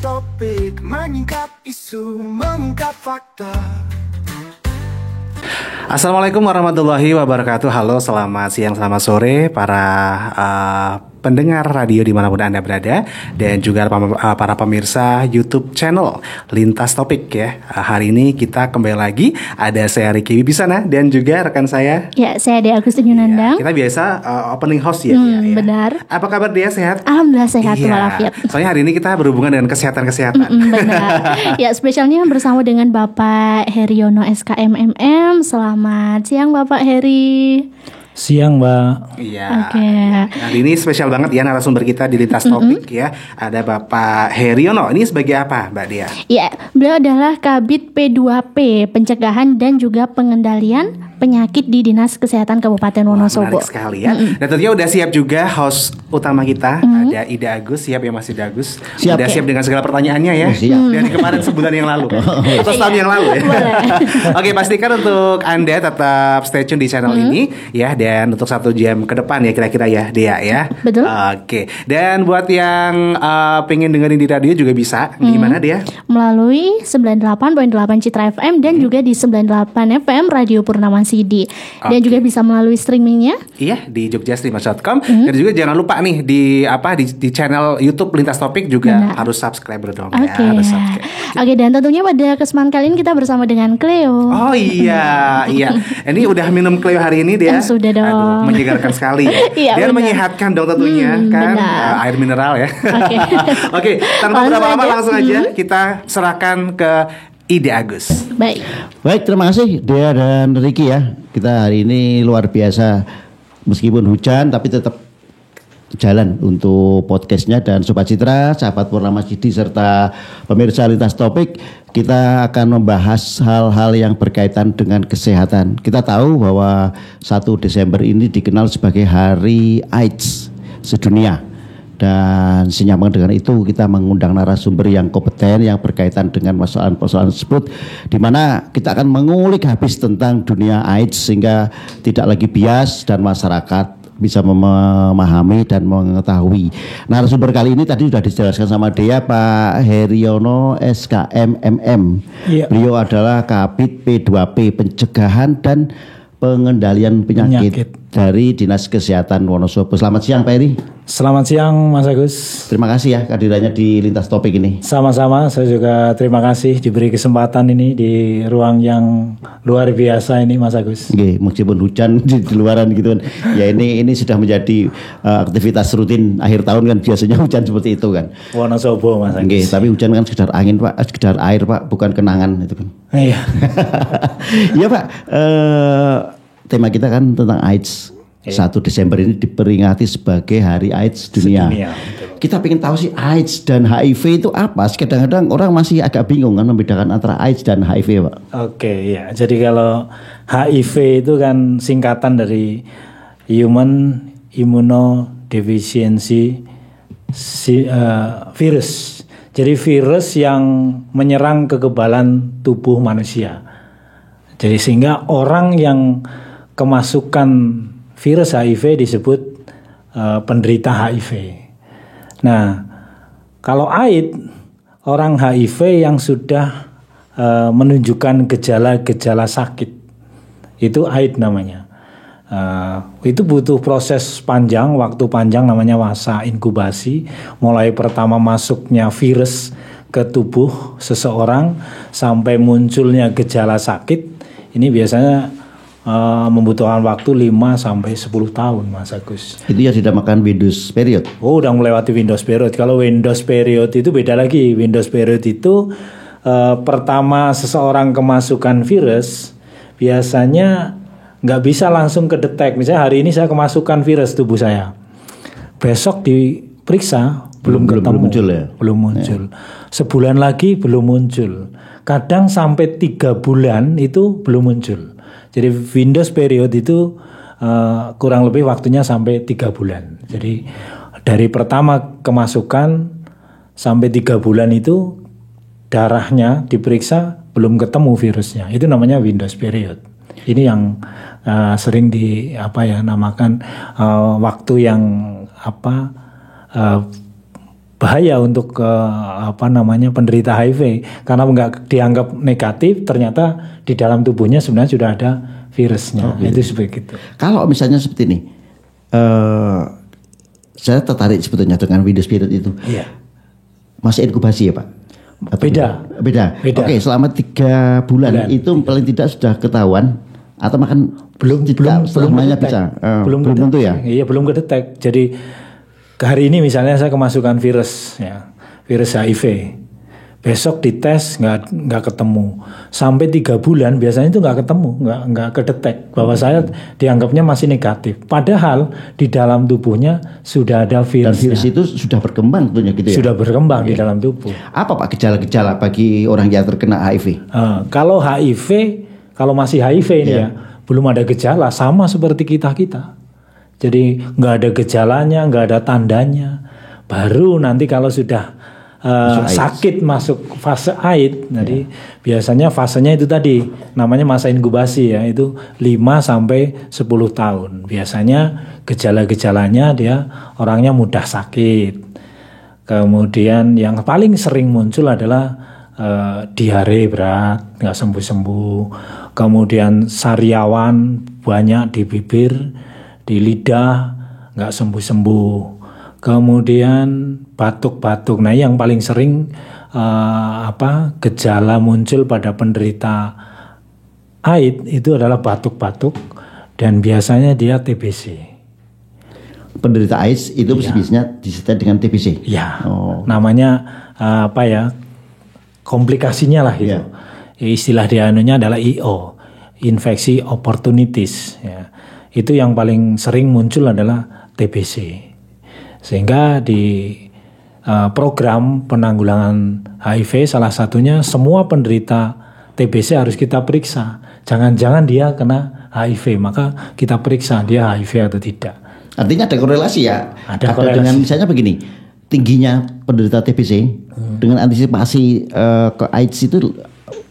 Topik menyingkap isu, mengungkap fakta. Assalamualaikum warahmatullahi wabarakatuh. Halo, selamat siang, selamat sore para pendengar radio dimanapun Anda berada, dan juga para pemirsa YouTube channel Lintas Topik ya. Hari ini kita kembali lagi, ada saya Ricky Wibisana dan juga rekan saya. Ya, saya Dea Agustin Yunandang. Kita biasa opening host ya, ya. Benar. Apa kabar dia, sehat? Alhamdulillah sehat walafiat. Soalnya hari ini kita berhubungan dengan kesehatan. Benar. Ya, spesialnya bersama dengan Bapak Heriono SKMMM. Selamat siang Bapak Heri. Siang Mbak. Iya. Hari ini spesial banget ya narasumber kita di Lintas Topik ya. Ada Bapak Heriono. Ini sebagai apa Mbak Dia? Ya, beliau adalah Kabid P2P, Pencegahan dan juga Pengendalian Penyakit di Dinas Kesehatan Kabupaten Wonosobo. Menarik sekali ya. Dan tentunya udah siap juga host utama kita, ada Ida Agus. Siap ya Mas Ida Agus? Siap. Udah siap dengan segala pertanyaannya ya? Siap. Dari kemarin sebulan yang lalu atau setahun yang lalu ya. Oke, pastikan untuk Anda tetap stay tune di channel ini ya. Dan untuk 1 jam ke depan ya kira-kira ya Dea ya. Betul. Oke. Dan buat yang pengen dengerin di radio juga bisa. Di mana Dea? Melalui 98.8 Citra FM dan juga di 98 FM Radio Purnama CD. Dan juga bisa melalui streamingnya. Iya, di jogjastreamers.com. Dan juga jangan lupa nih di channel YouTube Lintas Topik juga harus subscribe dong ya. Harus subscribe. Oke, dan tentunya pada kesempatan kali ini kita bersama dengan Cleo. Oh iya. Ini udah minum Cleo hari ini dia. Sudah dong. Aduh, menyegarkan sekali. Iya, dan benar. menyehatkan dong tentunya kan. Air mineral ya. Oke, tanpa berlama-lama langsung aja kita serahkan ke Ida Agus. Baik, terima kasih Dea dan Ricky ya. Kita hari ini luar biasa, meskipun hujan tapi tetap jalan untuk podcastnya. Dan Sobat Citra, sahabat Purnama CD serta pemirsa Lintas Topik, kita akan membahas hal-hal yang berkaitan dengan kesehatan. Kita tahu bahwa 1 Desember ini dikenal sebagai Hari AIDS sedunia. Dan senyambung dengan itu kita mengundang narasumber yang kompeten yang berkaitan dengan persoalan-persoalan tersebut, di mana kita akan mengulik habis tentang dunia AIDS sehingga tidak lagi bias dan masyarakat bisa memahami dan mengetahui. Narasumber kali ini tadi sudah dijelaskan sama Dea, Pak Heriono SKMMM. Iya. Beliau adalah Kabid P2P, Pencegahan dan Pengendalian Penyakit dari Dinas Kesehatan Wonosobo. Selamat siang Pak Heri. Selamat siang Mas Agus. Terima kasih ya kehadirannya di Lintas Topik ini. Sama-sama, saya juga terima kasih diberi kesempatan ini di ruang yang luar biasa ini Mas Agus. Oke, meskipun hujan di luaran gitu kan. Ya ini sudah menjadi aktivitas rutin akhir tahun kan, biasanya hujan seperti itu kan. Wonosobo Mas Agus. Oke, tapi hujan kan sekedar angin Pak, sekedar air Pak, bukan kenangan itu kan. Iya. Iya Pak, tema kita kan tentang AIDS. 1 Desember ini diperingati sebagai Hari AIDS Dunia. Kita pengen tahu sih AIDS dan HIV itu apa? Kadang-kadang orang masih agak bingung kan membedakan antara AIDS dan HIV, Pak. Oke, ya. Jadi kalau HIV itu kan singkatan dari Human Immunodeficiency Virus. Jadi virus yang menyerang kekebalan tubuh manusia. Jadi sehingga orang yang kemasukan virus HIV disebut penderita HIV. Nah, kalau AIDS, orang HIV yang sudah menunjukkan gejala-gejala sakit, itu AIDS namanya. Itu butuh proses panjang, waktu panjang, namanya masa inkubasi. Mulai pertama masuknya virus ke tubuh seseorang sampai munculnya gejala sakit, ini biasanya membutuhkan waktu 5 sampai 10 tahun Mas Agus. Itu ya dinamakan Windows period. Oh, udah melewati Windows period. Kalau Windows period itu beda lagi. Windows period itu pertama seseorang kemasukan virus biasanya nggak bisa langsung kedetek. Misalnya hari ini saya kemasukan virus tubuh saya, besok diperiksa belum ketemu, belum muncul. Sebulan lagi belum muncul. Kadang sampai 3 bulan itu belum muncul. Jadi Windows period itu kurang lebih waktunya sampai 3 bulan. Jadi dari pertama kemasukan sampai 3 bulan itu darahnya diperiksa belum ketemu virusnya. Itu namanya Windows period. Ini yang sering namakan waktu yang bahaya untuk penderita HIV karena nggak dianggap negatif, ternyata di dalam tubuhnya sebenarnya sudah ada virusnya. Itu seperti itu. Kalau misalnya seperti ini, saya tertarik sebetulnya dengan Windows Spirit itu. Iya. Masih inkubasi ya Pak? Beda. Oke, selama 3 bulan itu paling tidak sudah ketahuan atau makan belum selamanya bisa. Belum tentu ya. Iya, belum kedetek. Jadi hari ini misalnya saya kemasukan virus HIV. Besok dites nggak ketemu. Sampai 3 bulan biasanya itu nggak ketemu, nggak kedetek bahwa saya dianggapnya masih negatif. Padahal di dalam tubuhnya sudah ada virusnya. Dan virus itu sudah berkembang tentunya gitu ya. Sudah berkembang di dalam tubuh. Apa Pak gejala-gejala bagi orang yang terkena HIV? Kalau HIV, kalau masih HIV ini ya, belum ada gejala, sama seperti kita. Jadi nggak ada gejalanya, nggak ada tandanya. Baru nanti kalau sudah sakit masuk fase AIDS, jadi biasanya fasenya itu tadi namanya masa inkubasi ya, itu 5 sampai 10 tahun. Biasanya gejala-gejalanya dia orangnya mudah sakit. Kemudian yang paling sering muncul adalah diare berat, nggak sembuh-sembuh. Kemudian sariawan banyak di bibir, di lidah, nggak sembuh-sembuh. Kemudian batuk-batuk. Nah, yang paling sering gejala muncul pada penderita AIDS itu adalah batuk-batuk dan biasanya dia TBC. Penderita AIDS itu biasanya disertai dengan TBC. Ya, namanya komplikasinya lah itu. Istilah dianunya adalah IO, infeksi opportunitis. Ya. Itu yang paling sering muncul adalah TBC. Sehingga di program penanggulangan HIV salah satunya semua penderita TBC harus kita periksa. Jangan-jangan dia kena HIV, maka kita periksa dia HIV atau tidak. Artinya ada korelasi ya? Ada korelasi. Dengan misalnya begini, tingginya penderita TBC dengan antisipasi ke AIDS itu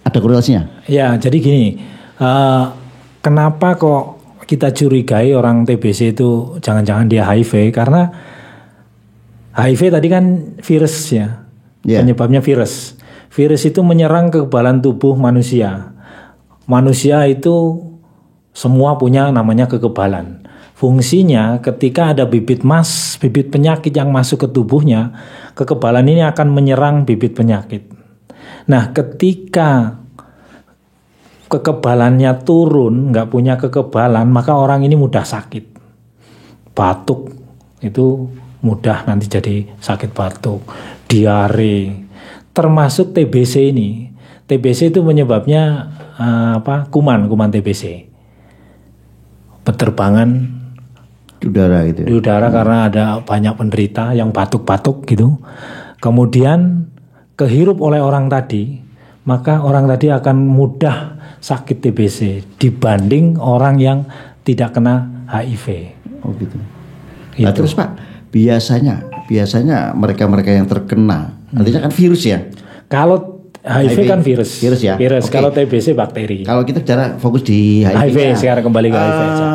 ada korelasinya? Ya, jadi gini, kenapa kok kita curigai orang TBC itu jangan-jangan dia HIV? Karena HIV tadi kan virus ya, penyebabnya virus. Virus itu menyerang kekebalan tubuh manusia. Manusia itu semua punya namanya kekebalan. Fungsinya ketika ada bibit penyakit yang masuk ke tubuhnya, kekebalan ini akan menyerang bibit penyakit. Nah, ketika kekebalannya turun, nggak punya kekebalan, maka orang ini mudah sakit. Batuk itu mudah nanti jadi sakit batuk, diare, termasuk TBC ini. TBC itu menyebabnya kuman TBC. Peterbangan di udara gitu. Di udara karena ada banyak penderita yang batuk-batuk gitu. Kemudian kehirup oleh orang tadi, maka orang tadi akan mudah sakit TBC dibanding orang yang tidak kena HIV. Oh gitu. Nah, terus Pak, biasanya mereka yang terkena, artinya kan virus ya. Kalau HIV kan virus ya. Virus. Okay. Kalau TBC bakteri. Kalau kita bicara fokus di HIV sekarang kembali ke HIV aja.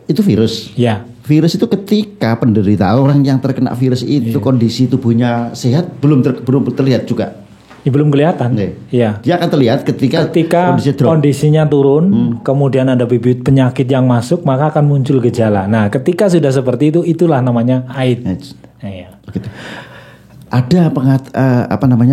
Itu virus. Ya. Virus itu ketika penderita orang yang terkena virus itu kondisi tubuhnya sehat belum terlihat juga. Ya, belum kelihatan. Iya. Dia akan terlihat ketika kondisinya turun, kemudian ada bibit penyakit yang masuk, maka akan muncul gejala. Nah, ketika sudah seperti itu, itulah namanya AIDS. Iya. Gitu. Ada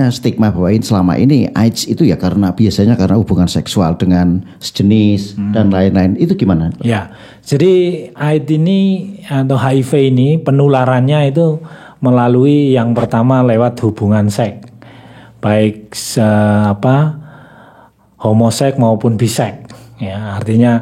stigma bahwa selama ini AIDS itu ya biasanya karena hubungan seksual dengan sejenis dan lain-lain. Itu gimana? Ya, jadi AIDS ini atau HIV ini penularannya itu melalui yang pertama lewat hubungan seks. Baik homoseks maupun biseks, ya artinya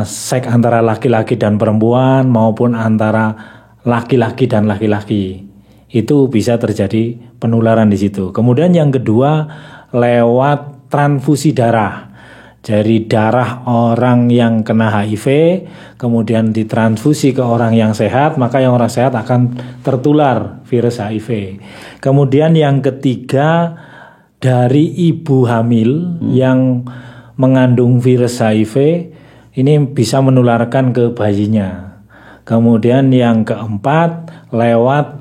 seks antara laki-laki dan perempuan maupun antara laki-laki dan laki-laki itu bisa terjadi penularan di situ. Kemudian yang kedua lewat transfusi darah. Dari darah orang yang kena HIV, kemudian ditransfusi ke orang yang sehat, maka yang orang sehat akan tertular virus HIV. Kemudian yang ketiga, dari ibu hamil yang mengandung virus HIV, ini bisa menularkan ke bayinya. Kemudian yang keempat, lewat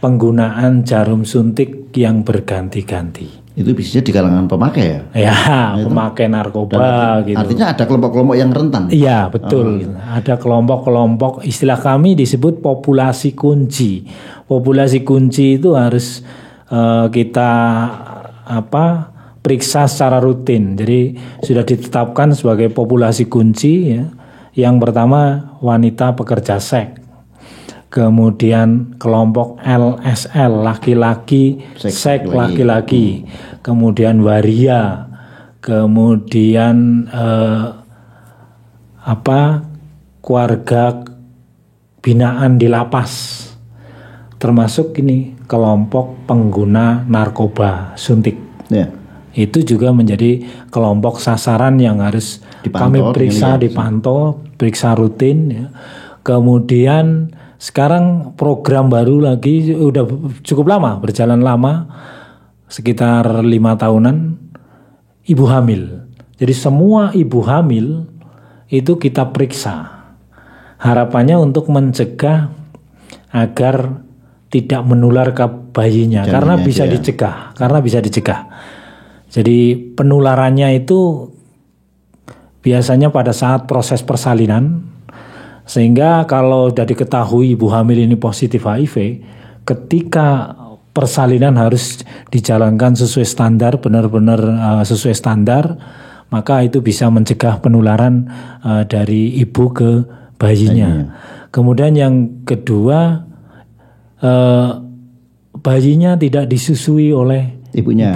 penggunaan jarum suntik yang berganti-ganti. Itu biasanya di kalangan pemakai ya. Ya, pemakai narkoba gitu. Artinya ada kelompok-kelompok yang rentan. Iya, betul. Ada kelompok-kelompok, istilah kami disebut populasi kunci. Populasi kunci itu harus kita periksa secara rutin. Jadi sudah ditetapkan sebagai populasi kunci ya. Yang pertama wanita pekerja seks. Kemudian kelompok LSL, laki-laki seks laki-laki. Kemudian waria. Kemudian keluarga binaan di lapas. Termasuk ini kelompok pengguna narkoba suntik. Ya. Itu juga menjadi kelompok sasaran yang harus kami periksa, dipantau, periksa rutin ya. Kemudian sekarang program baru lagi, udah cukup lama, berjalan lama, sekitar 5 tahunan, ibu hamil. Jadi semua ibu hamil itu kita periksa. Harapannya untuk mencegah agar tidak menular ke bayinya, karena bisa dicegah. Jadi penularannya itu biasanya pada saat proses persalinan. Sehingga kalau sudah diketahui ibu hamil ini positif HIV, ketika persalinan harus dijalankan sesuai standar, benar-benar sesuai standar, maka itu bisa mencegah penularan dari ibu ke bayinya. Kemudian yang kedua, bayinya tidak disusui oleh ibunya.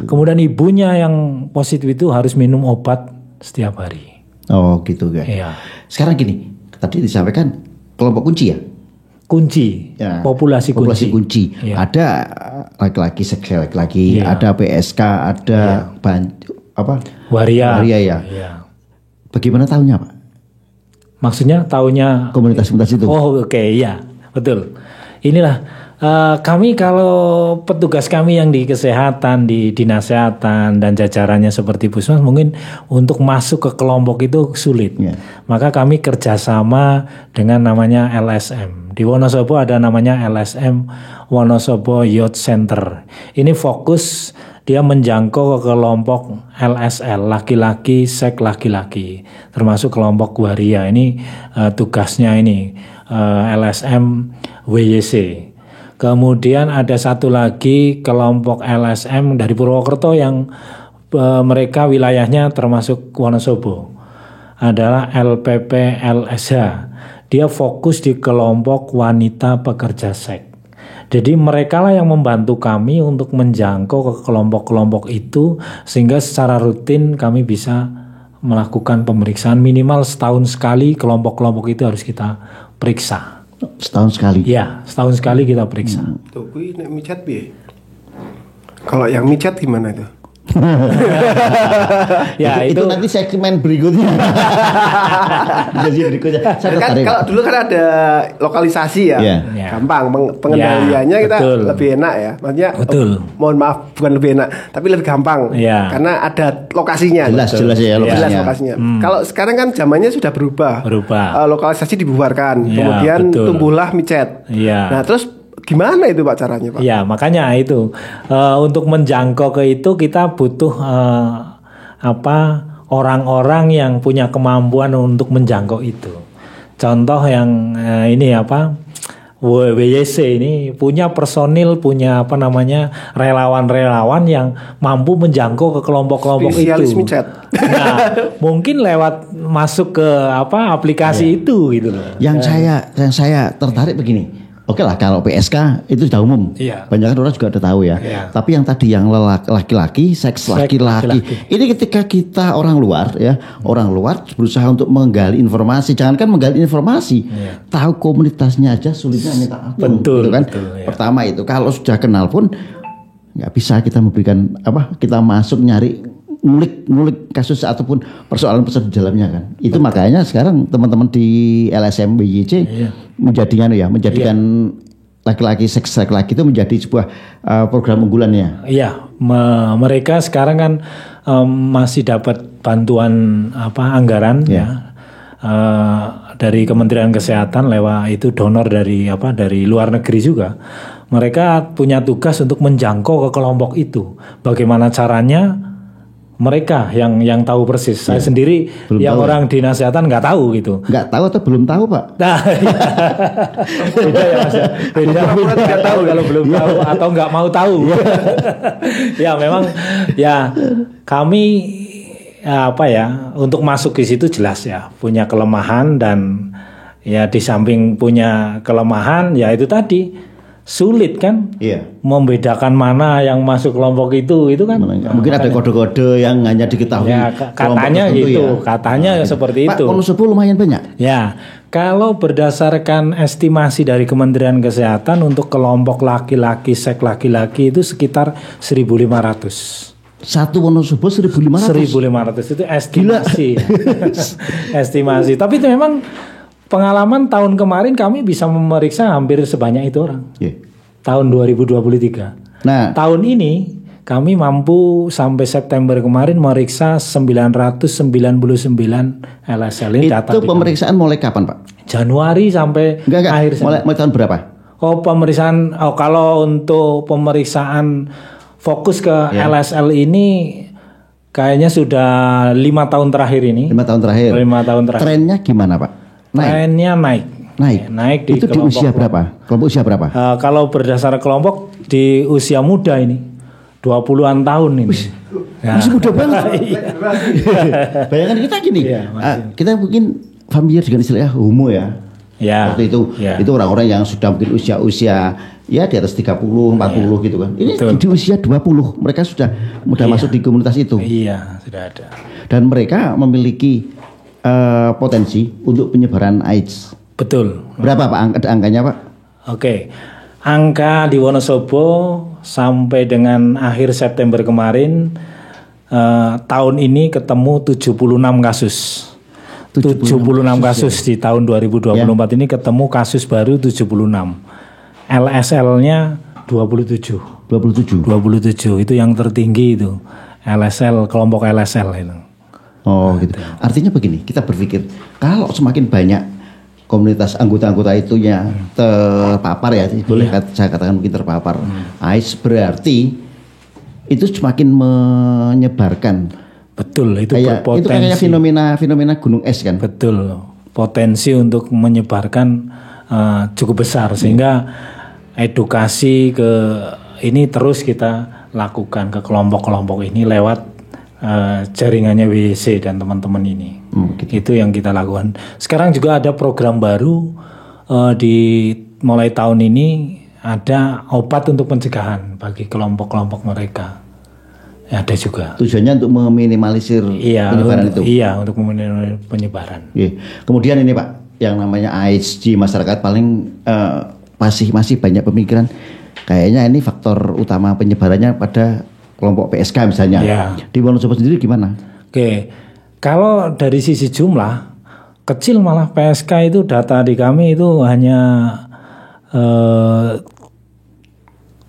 Kemudian ibunya yang positif itu harus minum obat setiap hari. Oh gitu guys. Iya. Sekarang gini, tadi disampaikan kelompok kunci ya? Kunci, ya. populasi kunci. Ya. Ada laki-laki seks laki-laki, ya. Ada PSK, ada waria ya. Ya. Bagaimana tahunya Pak? Maksudnya tahunya komunitas-komunitas itu? Oh oke, ya betul. Inilah kami, kalau petugas kami yang di kesehatan, di dinas kesehatan dan jajarannya seperti Puskesmas, mungkin untuk masuk ke kelompok itu sulit. Yeah. Maka kami kerjasama dengan namanya LSM. Di Wonosobo ada namanya LSM, Wonosobo Youth Center. Ini fokus dia menjangkau ke kelompok LSL, laki-laki seks laki-laki, termasuk kelompok waria. Ini tugasnya ini LSM WYC. Kemudian ada satu lagi kelompok LSM dari Purwokerto yang mereka wilayahnya termasuk Wonosobo, adalah LPP LSH. Dia fokus di kelompok wanita pekerja seks. Jadi mereka lah yang membantu kami untuk menjangkau ke kelompok-kelompok itu, sehingga secara rutin kami bisa melakukan pemeriksaan minimal setahun sekali. Kelompok-kelompok itu harus kita periksa. Setahun sekali? Ya, setahun sekali kita periksa. Tuh, kui nek micat piye? Kalau yang micat gimana itu? Ya itu nanti segmen berikutnya. Jadi berikutnya. Kan kalau dulu kan ada lokalisasi ya, gampang pengendaliannya kita lebih enak ya. Maksudnya, mohon maaf bukan lebih enak, tapi lebih gampang karena ada lokasinya. Jelas ya lokasinya. Kalau sekarang kan zamannya sudah berubah. Lokalisasi dibubarkan, kemudian tumbuhlah micet. Nah terus gimana itu Pak caranya Pak? Ya makanya itu untuk menjangkau ke itu kita butuh orang-orang yang punya kemampuan untuk menjangkau itu. Contoh yang ini WYC ini punya personil, punya relawan-relawan yang mampu menjangkau ke kelompok-kelompok spesialis itu. Micet. Nah, mungkin lewat masuk ke aplikasi itu gitu loh. Yang saya tertarik begini. Oke lah, kalau PSK itu sudah umum, banyak kan orang juga udah tahu ya. Tapi yang tadi yang laki-laki, seks laki-laki, ini ketika kita orang luar berusaha untuk menggali informasi, jangankan menggali informasi, tahu komunitasnya aja sulitnya minta ampun. Betul, gitu kan? Pertama itu, kalau sudah kenal pun nggak bisa kita memberikan kita masuk nyari ngulik kasus ataupun persoalan di dalamnya kan. Itu makanya sekarang teman-teman di LSM WYC menjadikan laki-laki seks laki-laki itu menjadi sebuah program unggulannya. Iya, mereka sekarang kan masih dapat bantuan anggaran dari Kementerian Kesehatan lewat itu donor dari luar negeri juga. mereka punya tugas untuk menjangkau ke kelompok itu. Bagaimana caranya? Mereka yang tahu persis. Saya sendiri belum yang tahu, orang dinas kesehatan nggak tahu gitu. Nggak tahu atau belum tahu, Pak? Nah, beda ya Mas. Beda nggak tahu kalau belum tahu atau nggak mau tahu. Ya memang ya kami untuk masuk di situ jelas ya punya kelemahan, dan ya di samping punya kelemahan ya itu tadi sulit kan membedakan mana yang masuk kelompok itu kan mungkin ada kode-kode yang hanya diketahui ya, katanya gitu ya. Katanya seperti Pak, itu. Pak, Wonosobo lumayan banyak ya. Kalau berdasarkan estimasi dari Kementerian Kesehatan untuk kelompok laki-laki, seks laki-laki itu sekitar 1.500. Satu Wonosobo 1.500 itu estimasi. Estimasi. Tapi itu memang pengalaman tahun kemarin kami bisa memeriksa hampir sebanyak itu orang. Tahun 2023. Nah, tahun ini kami mampu sampai September kemarin meriksa 999 LSL. Ini data itu pemeriksaan mulai kapan, Pak? Januari sampai akhir mulai tahun berapa? Pemeriksaan kalau untuk pemeriksaan fokus ke LSL ini kayaknya sudah 5 tahun terakhir ini. 5 tahun terakhir. Trennya gimana, Pak? Trennya naik di itu di usia berapa? Kelompok usia berapa? Kalau berdasar kelompok di usia muda ini 20-an tahun ini. Masih muda banget. Bayangkan kita gini, kita mungkin familiar dengan istilah homo ya. Waktu itu itu orang-orang yang sudah mungkin usia ya di atas 30, 40 gitu kan. Ini di usia 20 mereka sudah masuk di komunitas itu. Iya, sudah ada. Dan mereka memiliki potensi untuk penyebaran AIDS. Betul. Berapa Pak angkanya, Pak? Oke. Angka di Wonosobo sampai dengan akhir September kemarin tahun ini ketemu 76 kasus. 76 kasus di tahun 2024 ini ketemu kasus baru 76. LSL-nya 27 itu yang tertinggi itu. LSL, kelompok LSL itu. Oh gitu. Artinya begini, kita berpikir kalau semakin banyak komunitas anggota-anggota itu yang terpapar ya, boleh saya katakan mungkin terpapar AIDS, berarti itu semakin menyebarkan. Betul, itu kayak, berpotensi. Itu kayaknya fenomena gunung es kan. Betul, potensi untuk menyebarkan cukup besar, sehingga edukasi ke ini terus kita lakukan ke kelompok-kelompok ini lewat jaringannya WC dan teman-teman ini. Gitu. Itu yang kita lakukan. Sekarang juga ada program baru mulai tahun ini ada obat untuk pencegahan bagi kelompok-kelompok mereka. Ada juga. Tujuannya untuk meminimalisir penyebaran itu. Iya, untuk meminimalisir penyebaran. Kemudian ini Pak, yang namanya AIDS di masyarakat paling masih banyak pemikiran kayaknya ini faktor utama penyebarannya pada kelompok PSK misalnya. Di Wonosobo sendiri gimana? Oke. Kalau dari sisi jumlah kecil, malah PSK itu data di kami itu hanya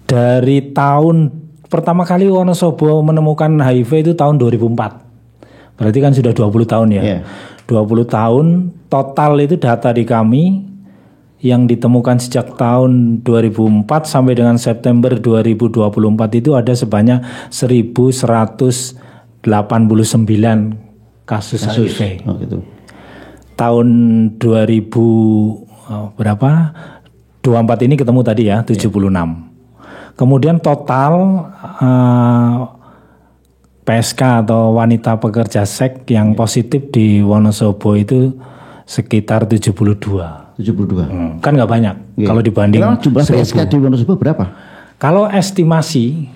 dari tahun pertama kali Wonosobo menemukan HIV itu tahun 2004. Berarti kan sudah 20 tahun ya. 20 tahun total itu data di kami yang ditemukan sejak tahun 2004 sampai dengan September 2024 itu ada sebanyak 1.189 kasus HIV. Oh, gitu. Tahun 2024 ini ketemu tadi ya 76. Kemudian total PSK atau wanita pekerja seks yang positif di Wonosobo itu sekitar 72. Kan nggak banyak. Kalau dibanding jumlah PSK di Wonosobo berapa? Kalau estimasi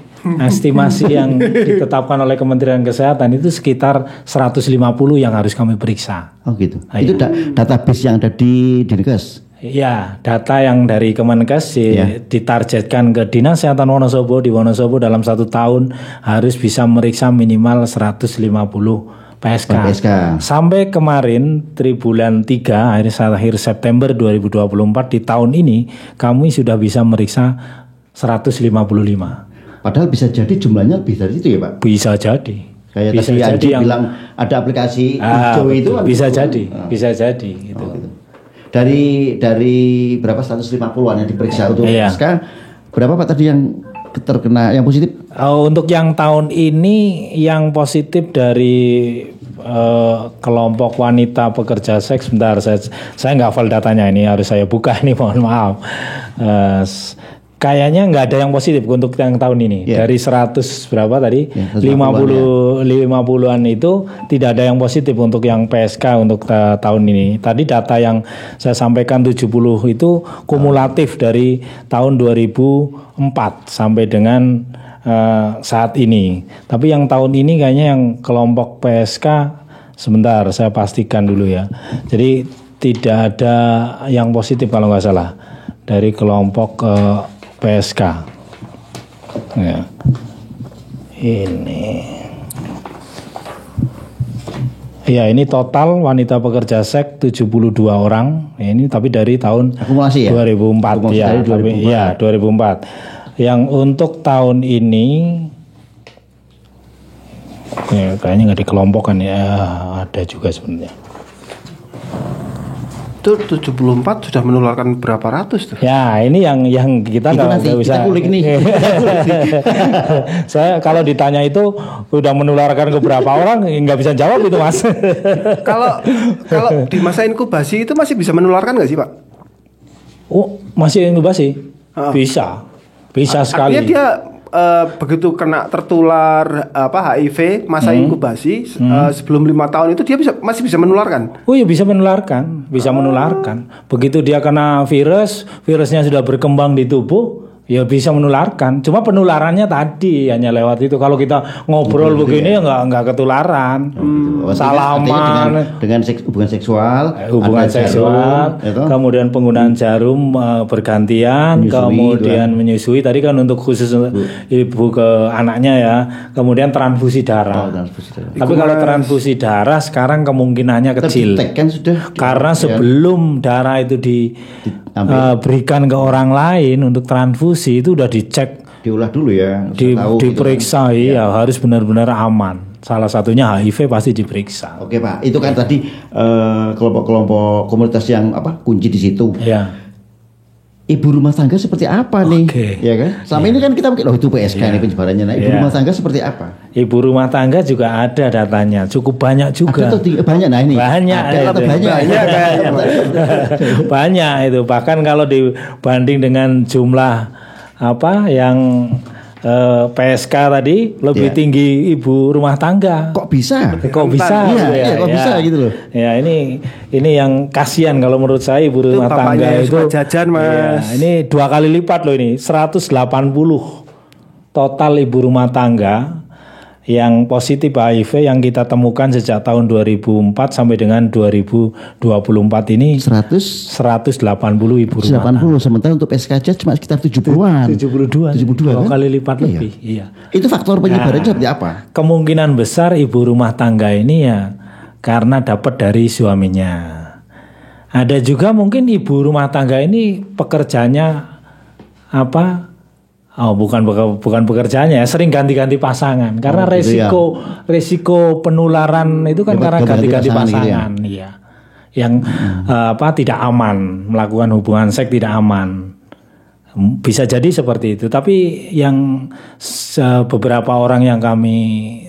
yang ditetapkan oleh Kementerian Kesehatan itu sekitar 150 yang harus kami periksa. Oh gitu. Itu database yang ada di Dinkes. Ya, data yang dari Kemenkes ditargetkan ke Dinas Kesehatan Wonosobo. Di Wonosobo dalam 1 tahun harus bisa meriksa minimal 150 PSK. Sampai kemarin tribulan 3 akhir September 2024 di tahun ini kami sudah bisa meriksa 155. Padahal bisa jadi jumlahnya lebih dari itu ya Pak? Bisa jadi. Kayak bisa tadi Anji bilang ada aplikasi hijau itu kan? Bisa jadi gitu. Dari berapa 150-an yang diperiksa untuk PSK berapa Pak tadi yang terkena yang positif? Untuk yang tahun ini yang positif dari kelompok wanita pekerja seks, bentar saya nggak hafal datanya, ini harus saya buka ini, mohon maaf. Kayaknya nggak ada yang positif untuk yang tahun ini. Dari 100 berapa tadi? 50-an itu tidak ada yang positif untuk yang PSK untuk tahun ini. Tadi data yang saya sampaikan 70 itu kumulatif dari tahun 2004 sampai dengan saat ini. Tapi yang tahun ini kayaknya yang kelompok PSK, sebentar saya pastikan dulu ya. Jadi tidak ada yang positif kalau nggak salah dari kelompok PSK. Ya. Ini total wanita pekerja seks 72 orang. Ini tapi dari tahun akumulasi 2004 ya. 2004. Yang untuk tahun ini kayaknya nggak dikelompokkan ya, ada juga sebenarnya. Itu 74 sudah menularkan berapa ratus tuh? Ya, ini yang kita nggak bisa. Kita kulik nih. Saya kalau ditanya itu udah menularkan ke berapa orang, nggak bisa jawab itu, Mas. Kalau di masa inkubasi itu masih bisa menularkan nggak sih, Pak? Oh, masih inkubasi? Bisa sekali. Artinya dia begitu kena tertular HIV masa inkubasi sebelum 5 tahun itu dia masih bisa menularkan. Oh iya, bisa menularkan. Begitu dia kena virusnya sudah berkembang di tubuh, ya bisa menularkan. Cuma penularannya tadi hanya lewat itu. Kalau kita ngobrol begini ya nggak ketularan. Salaman dengan hubungan seksual, kemudian penggunaan jarum bergantian, kemudian menyusui. Tadi kan untuk khusus ibu ke anaknya ya. Kemudian transfusi darah. Tapi kalau transfusi darah sekarang kemungkinannya kecil. Kan sudah. Karena sebelum darah itu diberikan ke orang lain untuk transfusi itu udah dicek, diolah dulu ya, diperiksa gitu kan. Harus benar-benar aman. Salah satunya HIV pasti diperiksa. Oke Pak, itu kan tadi kelompok-kelompok komunitas yang kunci di situ. Ya. Ibu rumah tangga seperti apa nih? Ya kan? Selama ini kan kita mikir itu PSK nih penyebarannya. Nah, ibu rumah tangga seperti apa? Ibu rumah tangga juga ada datanya, cukup banyak juga. Banyak, nah ini. Banyak itu. Bahkan kalau dibanding dengan jumlah yang PSK tadi lebih tinggi ibu rumah tangga. Kok bisa? Kok bisa gitu loh. Ya ini yang kasihan kalau menurut saya ibu rumah tangga itu jajan, Mas. Ya, ini 2 kali lipat loh ini. 180 total ibu rumah tangga yang positif HIV yang kita temukan sejak tahun 2004 sampai dengan 2024 ini 180 ibu rumah tangga. Sementara untuk PSK aja cuma sekitar 70-an. 72 kan? Kali lipat lebih. Iya. Itu faktor penyebarannya seperti apa? Kemungkinan besar ibu rumah tangga ini ya karena dapat dari suaminya. Ada juga mungkin ibu rumah tangga ini pekerjaannya bukan pekerjaannya, sering ganti-ganti pasangan karena resiko penularan itu kan karena ganti-ganti pasangan, gitu ya. Yang tidak aman, melakukan hubungan seks tidak aman. Bisa jadi seperti itu. Tapi yang beberapa orang yang kami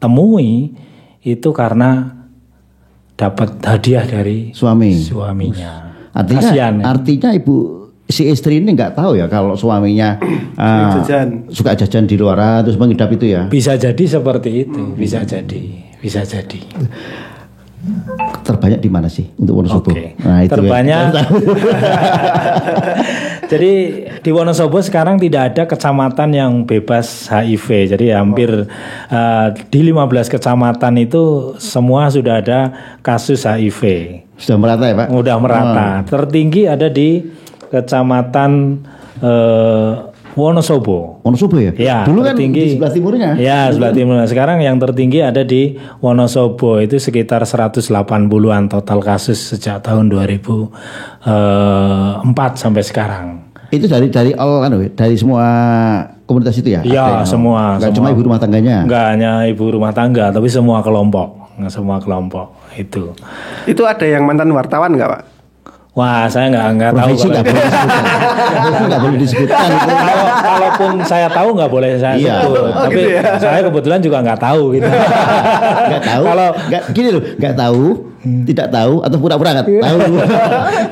temui itu karena dapat hadiah dari suaminya. Artinya ibu si istri ini nggak tahu ya kalau suaminya suka jajan di luar terus mengidap itu ya. Bisa jadi seperti itu, bisa jadi. Terbanyak di mana sih untuk Wonosobo? Nah, itu terbanyak. Jadi di Wonosobo sekarang tidak ada kecamatan yang bebas HIV. Jadi hampir di 15 kecamatan itu semua sudah ada kasus HIV. Sudah merata ya Pak? Sudah merata. Tertinggi ada di Kecamatan Wonosobo. Wonosobo ya? Ya, dulu tertinggi, kan di sebelah timurnya. Ya, sebelah timur. Sekarang yang tertinggi ada di Wonosobo, itu sekitar 180-an total kasus sejak tahun 2004 sampai sekarang. Itu dari semua komunitas itu ya? Iya, semua. Enggak cuma ibu rumah tangganya? Enggak hanya ibu rumah tangga, tapi semua kelompok. Itu. Itu ada yang mantan wartawan enggak, Pak? Wah, saya nggak tahu. Nggak boleh disebutkan. Kalaupun saya tahu nggak boleh saya sebut. Tapi gitu ya? Saya kebetulan juga nggak tahu gitu. Nggak tahu. Kalau gini loh, nggak tahu, tidak tahu atau pura-pura nggak tahu.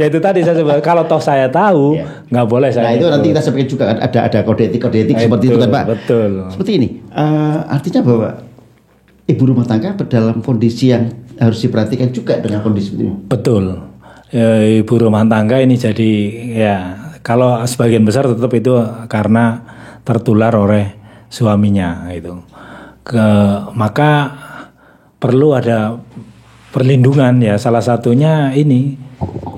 Ya itu tadi saya sebut. Kalau toh saya tahu, nggak boleh saya. Nah itu nanti kita sampaikan juga kan ada kode etik seperti itu kan Pak. Betul. Seperti ini. Artinya bahwa ibu rumah tangga dalam kondisi yang harus diperhatikan juga dengan kondisi ini. Betul. Ibu rumah tangga ini jadi ya kalau sebagian besar tetap itu karena tertular oleh suaminya itu. Maka perlu ada perlindungan ya, salah satunya ini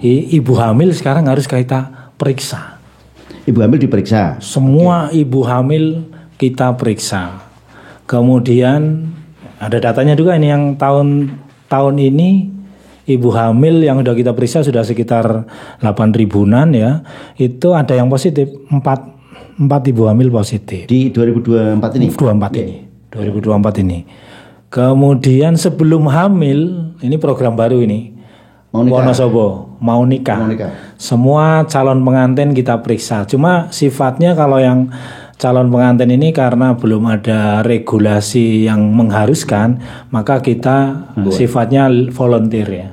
ibu hamil sekarang harus kita periksa. Ibu hamil diperiksa. Semua ibu hamil kita periksa. Kemudian ada datanya juga ini yang tahun ini ibu hamil yang sudah kita periksa sudah sekitar 8.000-an ya. Itu ada yang positif, 4 ibu hamil positif. Di 2024 ini? 2024 ini. Kemudian sebelum hamil, ini program baru ini. Wonosobo, mau nikah. Semua calon pengantin kita periksa. Cuma sifatnya kalau yang calon pengantin ini karena belum ada regulasi yang mengharuskan, maka kita sifatnya volunteer ya.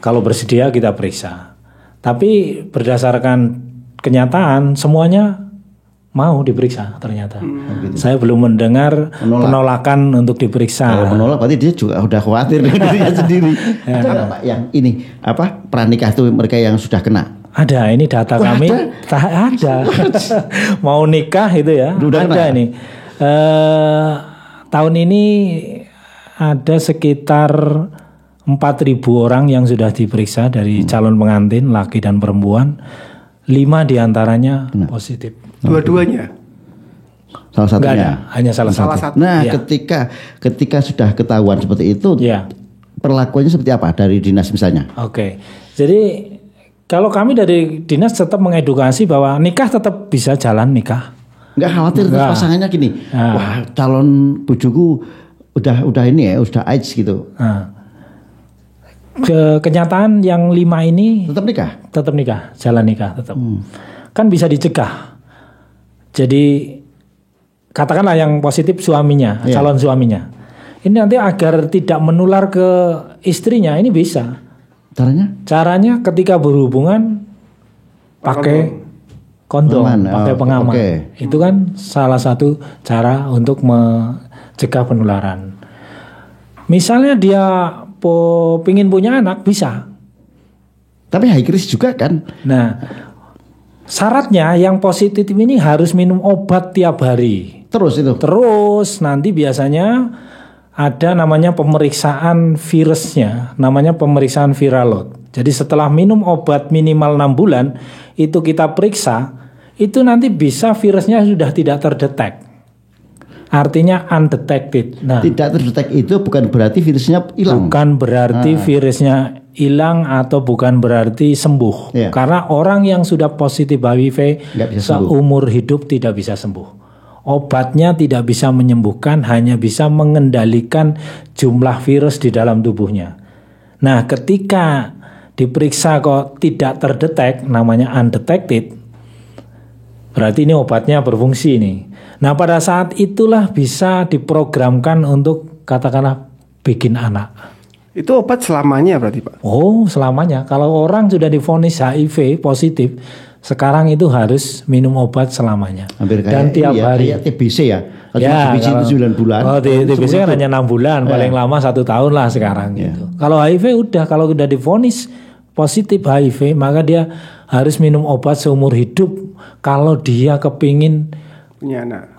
Kalau bersedia kita periksa. Tapi berdasarkan kenyataan semuanya mau diperiksa ternyata. Saya belum mendengar penolakan untuk diperiksa. Kalau menolak berarti dia juga udah khawatir dengan dirinya sendiri. Ada Pak yang ini pranikah itu mereka yang sudah kena? Ada, ini data kami ada. Mau nikah itu ya. Ada ini. Tahun ini ada sekitar 4.000 orang yang sudah diperiksa dari calon pengantin laki dan perempuan. 5 diantaranya positif. Dua-duanya? Salah satunya? Nggak ada, hanya salah satu. Nah ketika sudah ketahuan seperti itu, perlakuannya seperti apa dari dinas misalnya? Oke, jadi kalau kami dari dinas tetap mengedukasi bahwa nikah tetap bisa jalan nikah. Nggak khawatir pasangannya gini, wah calon bojoku udah ini ya, udah AIDS gitu. Kenyataan yang 5 ini tetap nikah, jalan nikah tetap. Kan bisa dicegah. Jadi katakanlah yang positif suaminya, calon suaminya. Ini nanti agar tidak menular ke istrinya, ini bisa. Caranya ketika berhubungan pakai kondom, pakai pengaman. Itu kan salah satu cara untuk mencegah penularan. Misalnya dia pingin punya anak, bisa. Tapi high risk juga kan. Nah, syaratnya yang positif ini harus minum obat tiap hari. Terus nanti biasanya ada namanya pemeriksaan virusnya, namanya pemeriksaan viral load. Jadi setelah minum obat minimal 6 bulan, itu kita periksa, itu nanti bisa virusnya sudah tidak terdetek. Artinya undetected. Nah, tidak terdetek itu bukan berarti virusnya hilang. Bukan berarti virusnya hilang atau bukan berarti sembuh. Karena orang yang sudah positif HIV seumur hidup tidak bisa sembuh. Obatnya tidak bisa menyembuhkan, hanya bisa mengendalikan jumlah virus di dalam tubuhnya. Nah, ketika diperiksa kok tidak terdetek, namanya undetected, berarti ini obatnya berfungsi nih. Nah, pada saat itulah bisa diprogramkan untuk katakanlah bikin anak. Itu obat selamanya berarti Pak? Oh, selamanya. Kalau orang sudah divonis HIV positif, sekarang itu harus minum obat selamanya. Dan tiap hari. Kayak TBC ya? TBC itu 9 bulan. Oh, TBC kan hanya 6 bulan, paling lama 1 tahun lah sekarang gitu. Kalau HIV kalau udah divonis positif HIV, maka dia harus minum obat seumur hidup. Kalau dia kepingin punya anak,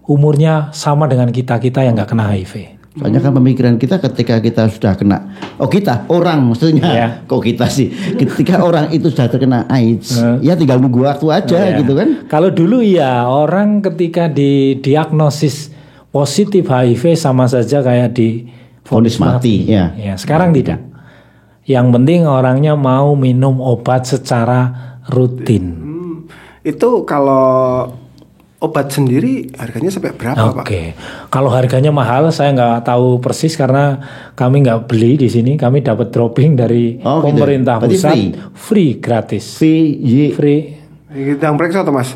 umurnya sama dengan kita yang nggak kena HIV. Soalnya kan pemikiran kita ketika kita sudah kena, orang maksudnya, kok kita sih, ketika orang itu sudah terkena AIDS, ya tinggal nunggu waktu aja gitu kan. Kalau dulu orang ketika didiagnosis positif HIV sama saja kayak vonis mati. Ya, sekarang tidak. Yang penting orangnya mau minum obat secara rutin. Itu kalau obat sendiri harganya sampai berapa, Pak? Oke, kalau harganya mahal saya nggak tahu persis karena kami nggak beli di sini. Kami dapat dropping dari pemerintah pusat, free gratis. Free. Kita yang periksa atau Mas?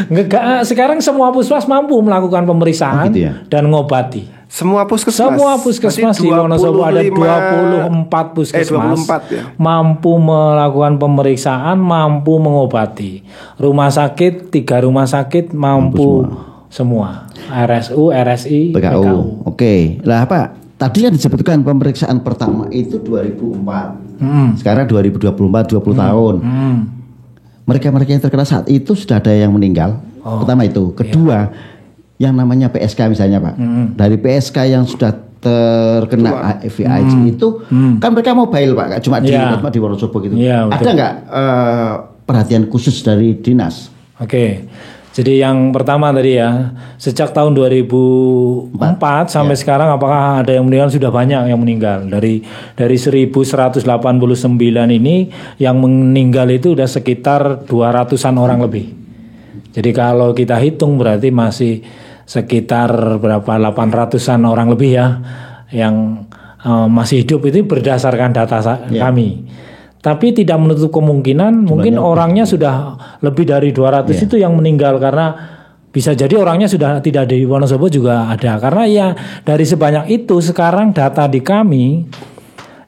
Enggak, sekarang semua puskesmas mampu melakukan pemeriksaan dan ngobati. Semua puskesmas di Wonosobo ada 24 puskesmas 24, ya? mampu melakukan pemeriksaan, mampu mengobati. Rumah sakit 3 rumah sakit mampu semua. RSU, RSI, PKU. Oke, lah Pak, tadi yang disebutkan pemeriksaan pertama itu 2004. Sekarang 2024, 20 tahun. Mereka-mereka yang terkena saat itu sudah ada yang meninggal. Pertama itu. Kedua, yang namanya PSK misalnya Pak, dari PSK yang sudah terkena HIV/AIDS itu kan mereka mobile Pak, cuma di Wonosobo gitu. Ada nggak perhatian khusus dari dinas? Oke, jadi yang pertama tadi ya, sejak tahun 2004 sampai sekarang apakah ada yang meninggal? Sudah banyak yang meninggal. Dari 1189 ini yang meninggal itu udah sekitar 200-an orang lebih. Jadi kalau kita hitung berarti masih sekitar berapa 800-an orang lebih ya yang masih hidup. Itu berdasarkan data kami. Tapi tidak menutup kemungkinan mungkin orangnya sudah lebih dari 200 itu yang meninggal karena bisa jadi orangnya sudah tidak di Wonosobo juga ada. Karena ya dari sebanyak itu sekarang data di kami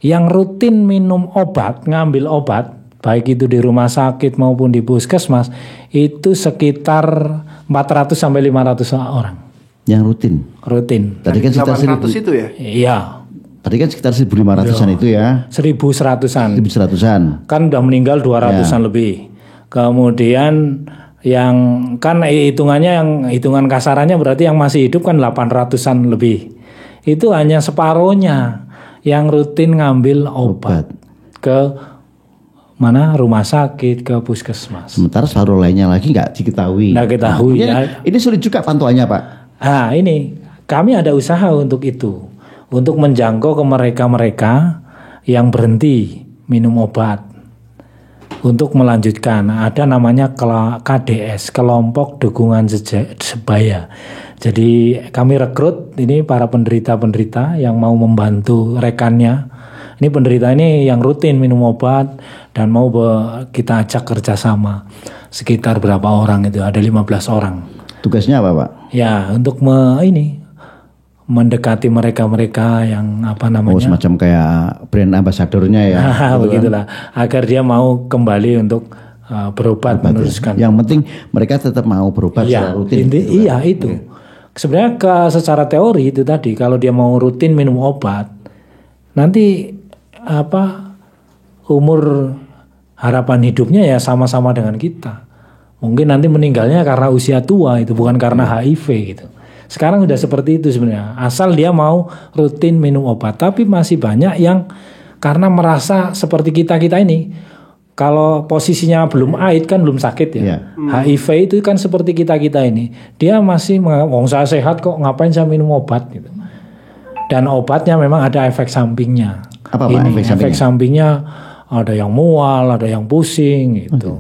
yang rutin minum obat, ngambil obat baik itu di rumah sakit maupun di puskesmas itu sekitar 400 sampai 500 orang. Yang rutin. Tadi kan sekitar 800 itu ya? Iya. Tadi kan sekitar 1.500-an itu ya. 1.100-an. Kan udah meninggal 200-an lebih. Kemudian yang kan hitungan kasarannya berarti yang masih hidup kan 800-an lebih. Itu hanya separuhnya yang rutin ngambil obat ke mana rumah sakit, ke puskesmas. Sementara separuh lainnya lagi nggak diketahui. Nggak ketahui. Ini sulit juga pantuannya Pak. Nah ini kami ada usaha untuk itu, untuk menjangkau ke mereka yang berhenti minum obat, untuk melanjutkan. Ada namanya KDS, Kelompok Dukungan Sebaya. Jadi kami rekrut ini para penderita-penderita yang mau membantu rekannya. Ini penderita ini yang rutin minum obat dan mau kita ajak kerjasama. Sekitar berapa orang itu? Ada 15 orang. Tugasnya apa Pak? Ya untuk mendekati mereka yang apa namanya? Semacam kayak brand ambassadornya ya. Begitulah. Agar dia mau kembali untuk berobat meneruskan. Yang penting mereka tetap mau berobat secara rutin. Itu. Sebenarnya secara teori itu tadi kalau dia mau rutin minum obat, nanti umur harapan hidupnya ya sama-sama dengan kita. Mungkin nanti meninggalnya karena usia tua itu bukan karena HIV gitu. Sekarang sudah seperti itu sebenarnya. Asal dia mau rutin minum obat. Tapi masih banyak yang karena merasa seperti kita ini. Kalau posisinya belum AIDS kan belum sakit ya. HIV itu kan seperti kita ini. Dia masih saya sehat kok ngapain saya minum obat gitu. Dan obatnya memang ada efek sampingnya. Apa Pak efek sampingnya? Ada yang mual, ada yang pusing gitu.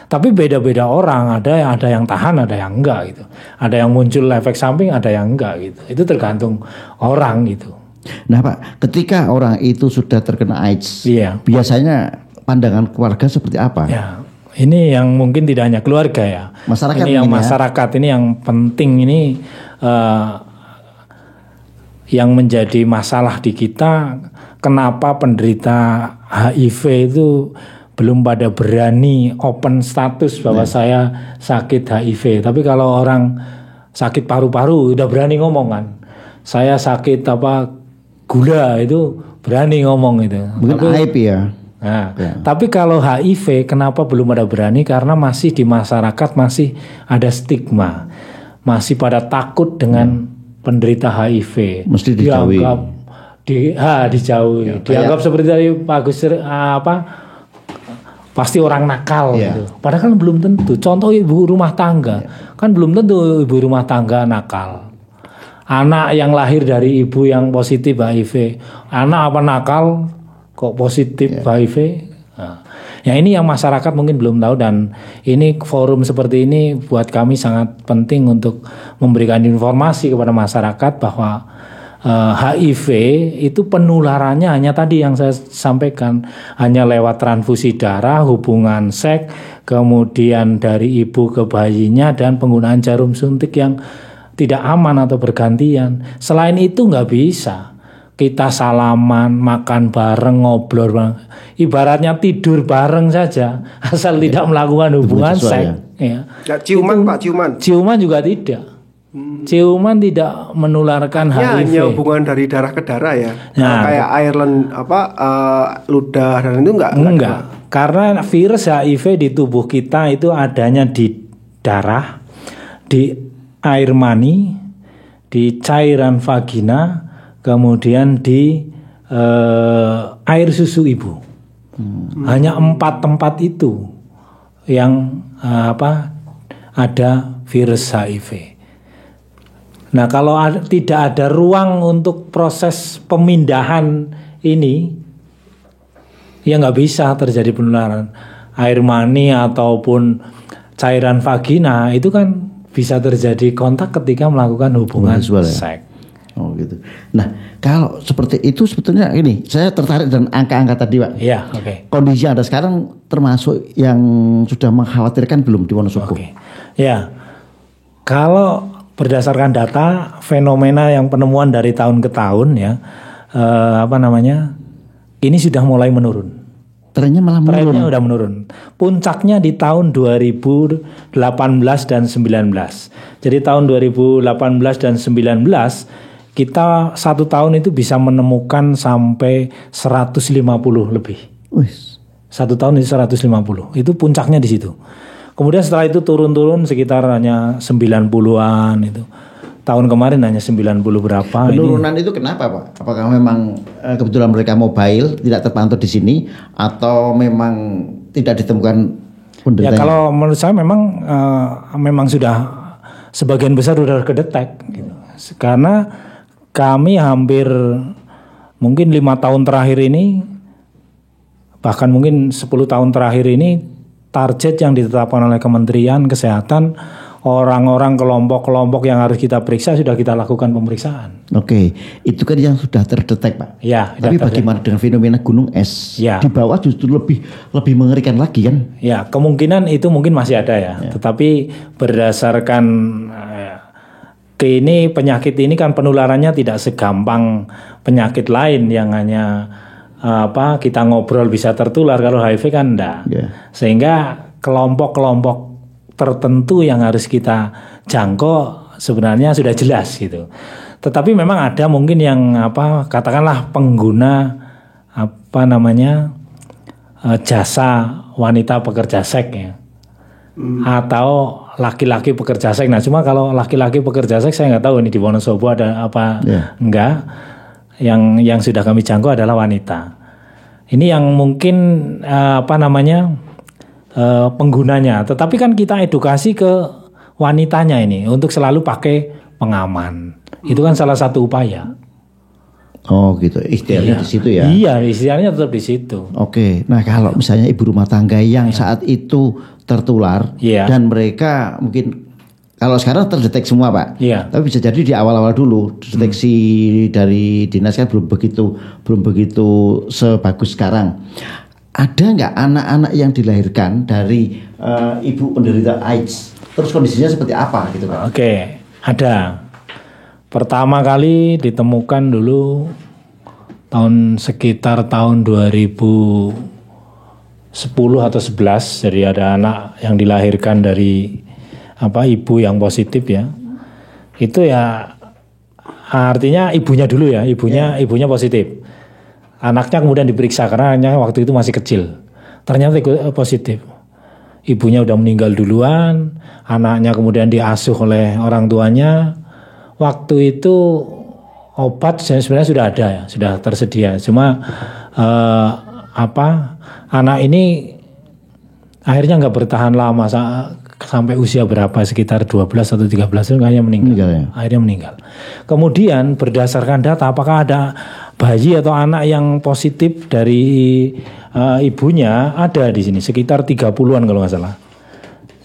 Tapi beda-beda orang, ada yang tahan, ada yang enggak gitu. Ada yang muncul efek samping, ada yang enggak gitu. Itu tergantung orang gitu. Nah Pak, ketika orang itu sudah terkena AIDS, biasanya pandangan keluarga seperti apa? Ya, ini yang mungkin tidak hanya keluarga ya. Masyarakat ini yang masyarakat ini yang penting ini yang menjadi masalah di kita. Kenapa penderita HIV itu belum pada berani open status bahwa saya sakit HIV. Tapi kalau orang sakit paru-paru udah berani ngomong kan. Saya sakit gula itu berani ngomong itu. Mungkin aib ya. Nah, tapi kalau HIV kenapa belum ada berani? Karena masih di masyarakat masih ada stigma. Masih pada takut dengan penderita HIV. Mesti dijauhi. Dijauhi. Dianggap seperti tadi Pak Agus pasti orang nakal gitu. Padahal kan belum tentu. Contoh ibu rumah tangga kan belum tentu ibu rumah tangga nakal. Anak yang lahir dari ibu yang positif HIV, anak apa nakal kok positif HIV? Nah, Ya ini yang masyarakat mungkin belum tahu, dan ini forum seperti ini buat kami sangat penting untuk memberikan informasi kepada masyarakat bahwa HIV itu penularannya hanya tadi yang saya sampaikan, hanya lewat transfusi darah, hubungan seks, kemudian dari ibu ke bayinya, dan penggunaan jarum suntik yang tidak aman atau bergantian. Selain itu nggak bisa. Kita salaman, makan bareng, ngobrol bareng. Ibaratnya tidur bareng saja, asal tidak melakukan hubungan seks. Ya. Ciuman, Pak, ciuman. Ciuman juga tidak. Ciuman tidak menularkan HIV. Hanya hubungan dari darah ke darah ya. Nah, kayak Ireland ludah dan itu enggak. Karena virus HIV di tubuh kita itu adanya di darah, di air mani, di cairan vagina, kemudian di air susu ibu. Hanya 4 tempat itu yang ada virus HIV. Nah, kalau tidak ada ruang untuk proses pemindahan ini, ya nggak bisa terjadi penularan. Air mani ataupun cairan vagina itu kan bisa terjadi kontak ketika melakukan hubungan seks. Oh gitu. Nah, kalau seperti itu sebetulnya ini saya tertarik dengan angka-angka tadi, Pak. Iya, oke. Kondisi yang ada sekarang termasuk yang sudah mengkhawatirkan belum di Wonosobo? Oke. Ya. Kalau berdasarkan data fenomena yang penemuan dari tahun ke tahun ya, ini sudah mulai menurun. Trennya malah menurun. Trennya udah menurun. Puncaknya di tahun 2018 dan 19. Jadi tahun 2018 dan 19 kita 1 tahun itu bisa menemukan sampai 150 lebih. 1 tahun itu 150. Itu puncaknya di situ. Kemudian setelah itu turun-turun sekitar hanya 90-an itu. Tahun kemarin hanya 90 berapa. Penurunan ini. Itu kenapa, Pak? Apakah memang kebetulan mereka mobile tidak terpantau di sini atau memang tidak ditemukan penderita? Ya kalau menurut saya memang sudah sebagian besar sudah kedetek gitu. Karena kami hampir mungkin 5 tahun terakhir ini, bahkan mungkin 10 tahun terakhir ini, target yang ditetapkan oleh Kementerian Kesehatan, orang-orang kelompok-kelompok yang harus kita periksa sudah kita lakukan pemeriksaan. Oke, itu kan yang sudah terdetek, Pak. Ya. Tapi bagaimana dengan fenomena gunung es? Ya. Di bawah justru lebih mengerikan lagi kan? Ya, kemungkinan itu mungkin masih ada ya. Tetapi berdasarkan ini penyakit ini kan penularannya tidak segampang penyakit lain yang hanya kita ngobrol bisa tertular. Kalau HIV kan enggak. Sehingga kelompok-kelompok tertentu yang harus kita jangkau sebenarnya sudah jelas gitu. Tetapi memang ada mungkin yang katakanlah pengguna jasa wanita pekerja seks ya. Atau laki-laki pekerja seks. Nah, cuma kalau laki-laki pekerja seks saya nggak tahu ini di Wonosobo ada apa enggak. Yang sudah kami jangkau adalah wanita. Ini yang mungkin penggunanya. Tetapi kan kita edukasi ke wanitanya ini untuk selalu pakai pengaman. Itu kan salah satu upaya. Oh gitu, ikhtiarnya di situ ya? Iya, ikhtiarnya tetap di situ. Oke, nah kalau misalnya ibu rumah tangga yang saat itu tertular dan mereka mungkin kalau sekarang terdetek semua, Pak. Iya. Tapi bisa jadi di awal-awal dulu deteksi dari dinas kan belum begitu sebagus sekarang. Ada nggak anak-anak yang dilahirkan dari ibu penderita AIDS? Terus kondisinya seperti apa gitu, Pak? Oke, ada. Pertama kali ditemukan dulu sekitar tahun 2010 atau 11. Jadi ada anak yang dilahirkan dari ibu yang positif ya. Itu ya artinya ibunya dulu ya, ibunya positif. Anaknya kemudian diperiksa karena waktu itu masih kecil. Ternyata positif. Ibunya udah meninggal duluan, anaknya kemudian diasuh oleh orang tuanya. Waktu itu obat sebenarnya sudah ada ya, sudah tersedia. Cuma anak ini akhirnya nggak bertahan lama sampai usia berapa, sekitar 12 atau 13 tahun akhirnya meninggal. Akhirnya meninggal. Kemudian berdasarkan data apakah ada bayi atau anak yang positif dari ibunya ada di sini sekitar 30-an kalau nggak salah.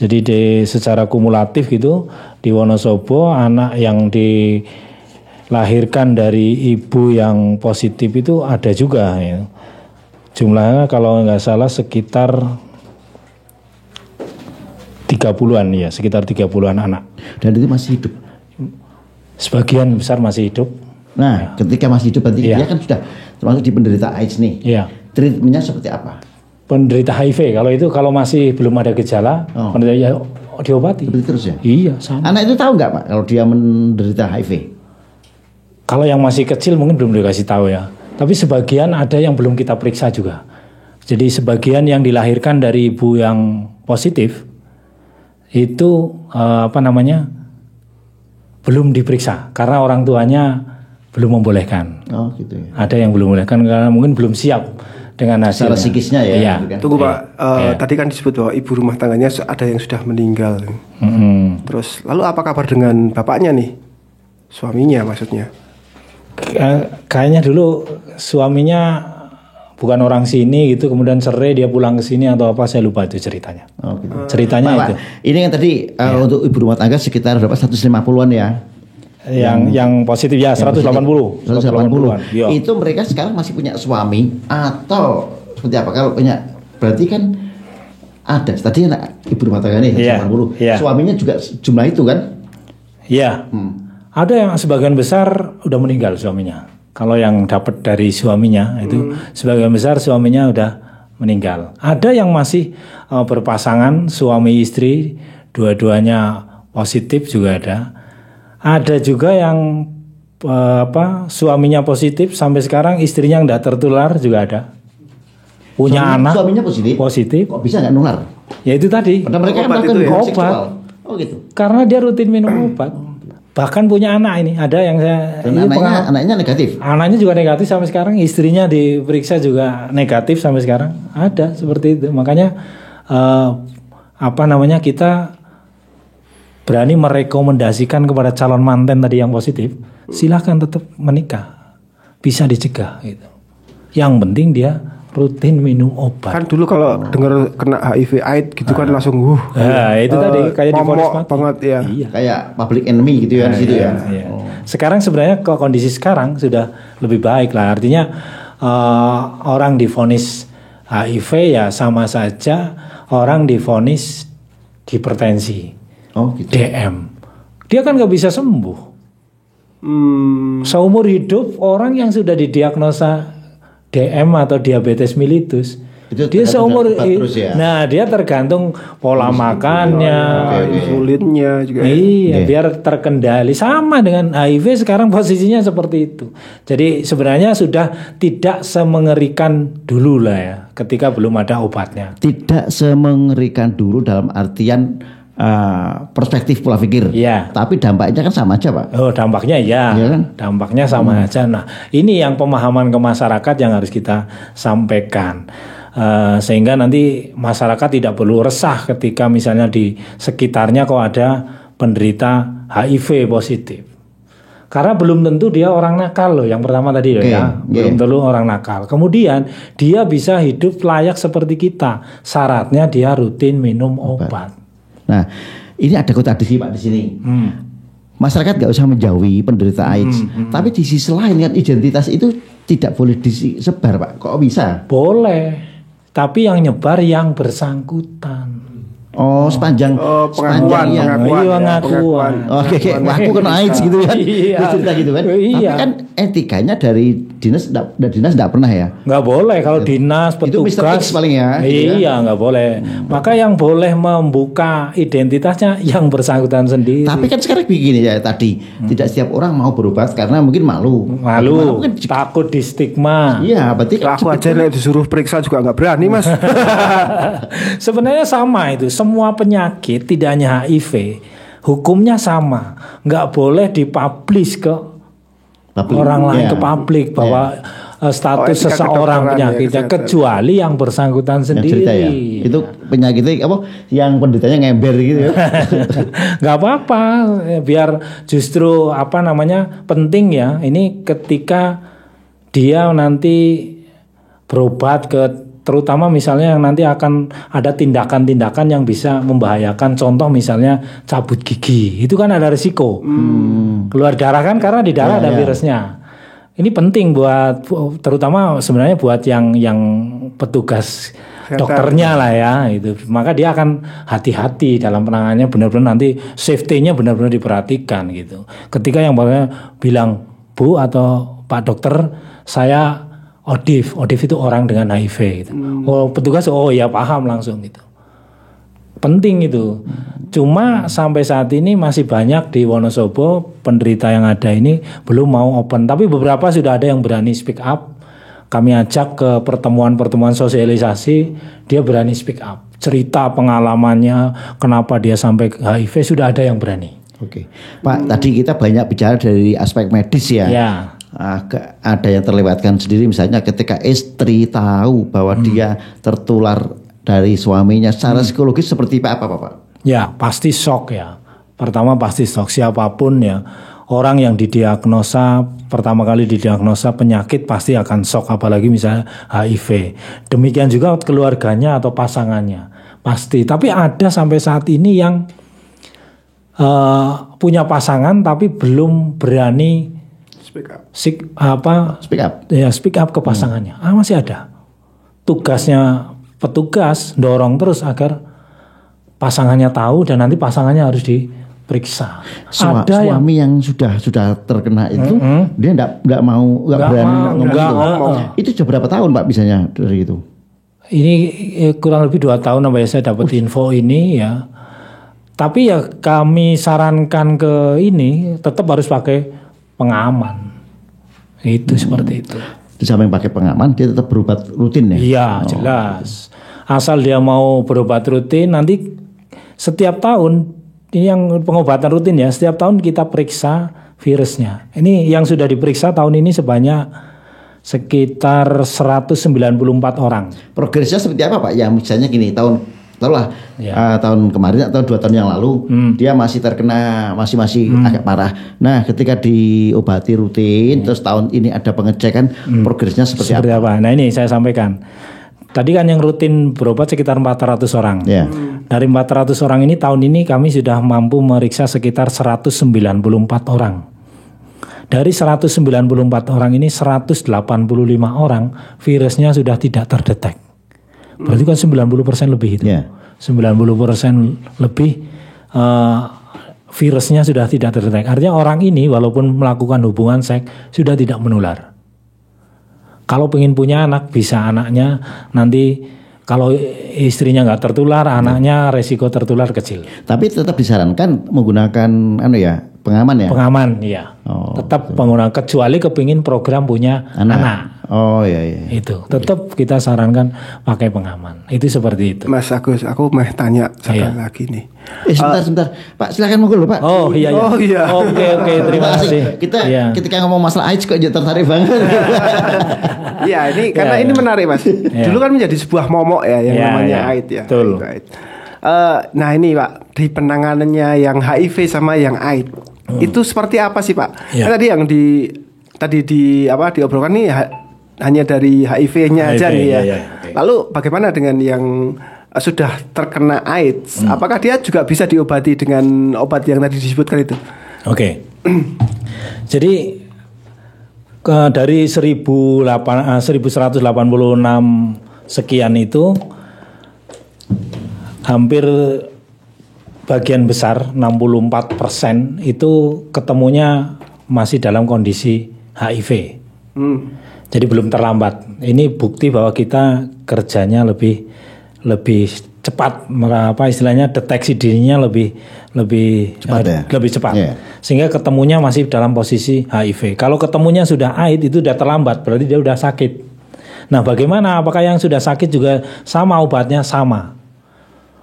Jadi secara kumulatif gitu di Wonosobo anak yang dilahirkan dari ibu yang positif itu ada juga ya. Jumlahnya kalau nggak salah sekitar 30-an ya, sekitar 30-an anak. Dan itu masih hidup? Sebagian besar masih hidup. Nah, ketika masih hidup berarti dia kan sudah termasuk di penderita AIDS nih. Iya. Treatmentnya seperti apa? Penderita HIV kalau masih belum ada gejala, penderita ya diobati. Seperti terus ya? Iya, sama. Anak itu tahu nggak Pak kalau dia menderita HIV? Kalau yang masih kecil mungkin belum dikasih tahu ya. Tapi sebagian ada yang belum kita periksa juga. Jadi sebagian yang dilahirkan dari ibu yang positif itu belum diperiksa karena orang tuanya belum membolehkan. Oh gitu ya. Ada yang belum membolehkan karena mungkin belum siap dengan hasilnya. Secara psikisnya ya. Iya. Tunggu Pak, tadi kan disebut bahwa ibu rumah tangganya ada yang sudah meninggal. Terus lalu apa kabar dengan bapaknya nih? Suaminya maksudnya? Kayaknya dulu suaminya bukan orang sini gitu, kemudian cerai dia pulang ke sini atau apa, saya lupa itu ceritanya. Oh, gitu. Ceritanya Pak, itu. Ini kan tadi untuk ibu rumah tangga sekitar berapa 150-an ya. Yang positif ya 180. Ya. Itu mereka sekarang masih punya suami atau seperti apa? Kalau punya berarti kan ada tadi anak ibu rumah tangga nih 180. Yeah. Suaminya juga jumlah itu kan? Iya. Ada yang sebagian besar udah meninggal suaminya. Kalau yang dapat dari suaminya itu sebagian besar suaminya udah meninggal. Ada yang masih berpasangan suami istri, dua-duanya positif juga ada. Ada juga yang suaminya positif sampai sekarang istrinya nggak tertular juga ada. Punya anak suaminya positif. Kok bisa nggak nular? Ya itu tadi. Karena mereka melakukan obat. Oh gitu. Karena dia rutin minum obat. Bahkan punya anak ini, ada yang saya. Dan anaknya negatif. Anaknya juga negatif sampai sekarang, istrinya diperiksa juga negatif sampai sekarang. Ada seperti itu. Makanya kita berani merekomendasikan kepada calon manten tadi yang positif, silahkan tetap menikah, bisa dicegah gitu. Yang penting dia rutin minum obat. Kan dulu kalau dengar kena HIV AIDS gitu kan langsung itu tadi kayak divonis mati banget ya. Iya. Kayak public enemy gitu ya di situ ya. Iya. Sekarang sebenarnya kondisi sekarang sudah lebih baik lah. Artinya orang divonis HIV ya sama saja orang divonis hipertensi. Oh gitu. DM. Dia kan nggak bisa sembuh. Seumur hidup orang yang sudah didiagnosa DM atau diabetes mellitus itu dia seumur ya? Nah dia tergantung pola makannya, insulinnya juga. Iya, biar terkendali. Sama dengan HIV sekarang posisinya seperti itu. Jadi sebenarnya sudah tidak semengerikan dulu lah ya, ketika belum ada obatnya. Tidak semengerikan dulu dalam artian perspektif pola pikir. Ya. Tapi dampaknya kan sama aja Pak. Oh dampaknya ya kan? Dampaknya sama aja. Nah ini yang pemahaman ke masyarakat yang harus kita sampaikan. Sehingga nanti masyarakat tidak perlu resah ketika misalnya di sekitarnya kok ada penderita HIV positif. Karena belum tentu dia orang nakal loh, yang pertama tadi belum tentu orang nakal. Kemudian dia bisa hidup layak seperti kita. Syaratnya dia rutin minum obat. Nah, ini ada kontradiksi Pak di sini. Masyarakat nggak usah menjauhi penderita AIDS, tapi di sisi lain kan identitas itu tidak boleh disebar Pak. Kok bisa? Boleh, tapi yang nyebar yang bersangkutan. Oh, sepanjang pengakuan. Oke, aku kena AIDS gitu kan. Cerita gitu kan. Tapi kan etikanya dari dinas enggak pernah ya. Enggak boleh kalau dinas petugas itu paling ya. Iya, enggak boleh. Maka yang boleh membuka identitasnya yang bersangkutan sendiri. Tapi kan sekarang begini ya tadi, tidak setiap orang mau berobat karena mungkin malu, takut di stigma. Iya, berarti aku aja disuruh periksa juga enggak berani, Mas. Sebenarnya sama itu. Semua penyakit tidak hanya HIV, hukumnya sama, nggak boleh dipublish ke orang lain ke publik bahwa status seseorang penyakitnya kecuali yang bersangkutan sendiri. Ya? Itu penyakitnya apa? Yang penderitanya ngember gitu ya? Nggak apa-apa, biar justru penting ya. Ini ketika dia nanti berobat ke, terutama misalnya yang nanti akan ada tindakan-tindakan yang bisa membahayakan, contoh misalnya cabut gigi, itu kan ada risiko keluar darah kan, karena di darah ada virusnya. Ini penting buat, terutama sebenarnya buat yang petugas dokternya lah ya, itu. Maka dia akan hati-hati dalam penanganannya, benar-benar nanti safety-nya benar-benar diperhatikan gitu. Ketika yang bilang, Bu atau Pak Dokter, saya ODIF itu orang dengan HIV gitu. Oh petugas, oh ya paham langsung gitu. Penting itu. Cuma sampai saat ini masih banyak di Wonosobo penderita yang ada ini belum mau open. Tapi beberapa sudah ada yang berani speak up. Kami ajak ke pertemuan-pertemuan sosialisasi, dia berani speak up. Cerita pengalamannya, kenapa dia sampai HIV, sudah ada yang berani. Oke, Pak, tadi kita banyak bicara dari aspek medis ya. Ya. Ada yang terlewatkan sendiri, misalnya ketika istri tahu bahwa dia tertular dari suaminya, secara psikologis seperti apa Pak? Ya pasti shock ya. Pertama pasti shock, siapapun ya. Orang yang didiagnosa, pertama kali didiagnosa penyakit pasti akan shock, apalagi misalnya HIV. Demikian juga keluarganya atau pasangannya, pasti. Tapi ada sampai saat ini yang punya pasangan tapi belum berani speak up ke pasangannya. Masih ada. Tugasnya petugas dorong terus agar pasangannya tahu dan nanti pasangannya harus diperiksa. Ada suami yang sudah terkena itu, dia nggak berani ngomong. Itu sudah berapa tahun Pak bisanya dari itu? Ini kurang lebih 2 tahun sampai saya dapat info ini ya. Tapi ya kami sarankan ke ini tetap harus pakai pengaman. Itu seperti itu. Di samping pakai pengaman, dia tetap berobat rutin ya? Iya, jelas. Asal dia mau berobat rutin, nanti setiap tahun, ini yang pengobatan rutin ya, setiap tahun kita periksa virusnya. Ini yang sudah diperiksa tahun ini sebanyak sekitar 194 orang. Progresnya seperti apa Pak? Ya misalnya gini, tahun kemarin atau 2 tahun yang lalu dia masih terkena, masih agak parah. Nah ketika diobati rutin, terus tahun ini ada pengecekan, progresnya seperti apa? Nah ini saya sampaikan. Tadi kan yang rutin berobat sekitar 400 orang. Yeah. Dari 400 orang ini tahun ini kami sudah mampu meriksa sekitar 194 orang. Dari 194 orang ini 185 orang virusnya sudah tidak terdetek. Berarti kan 90% lebih itu. Yeah. 90% lebih virusnya sudah tidak terdetek. Artinya orang ini walaupun melakukan hubungan seks sudah tidak menular. Kalau pengen punya anak, bisa anaknya nanti kalau istrinya nggak tertular, anaknya resiko tertular kecil. Tapi tetap disarankan menggunakan pengaman ya? Pengaman, iya. Tetap menggunakan, kecuali kepingin program punya anak. Oh iya. Itu tetap kita sarankan pakai pengaman. Itu seperti itu. Mas Agus, aku mau tanya sekali lagi nih. Sebentar, Pak, silakan monggo Pak. Oh iya. Oke, terima kasih. Kita ketika ngomong masalah AIDS kok tertarik banget. Iya, ini karena ini menarik Mas. Dulu kan menjadi sebuah momok ya yang namanya AIDS ya. Betul. Nah ini Pak, di penanganannya yang HIV sama yang AIDS itu seperti apa sih Pak? Kan tadi yang diobrolkan nih hanya dari HIV-nya aja nih ya. Lalu bagaimana dengan yang sudah terkena AIDS? Apakah dia juga bisa diobati dengan obat yang tadi disebutkan itu? Oke. Jadi dari 1186 sekian itu hampir bagian besar 64% itu ketemunya masih dalam kondisi HIV. Jadi belum terlambat. Ini bukti bahwa kita kerjanya lebih cepat, istilahnya deteksi dirinya lebih cepat. Yeah. Sehingga ketemunya masih dalam posisi HIV. Kalau ketemunya sudah AIDS itu sudah terlambat, berarti dia sudah sakit. Nah, bagaimana? Apakah yang sudah sakit juga sama obatnya? Sama.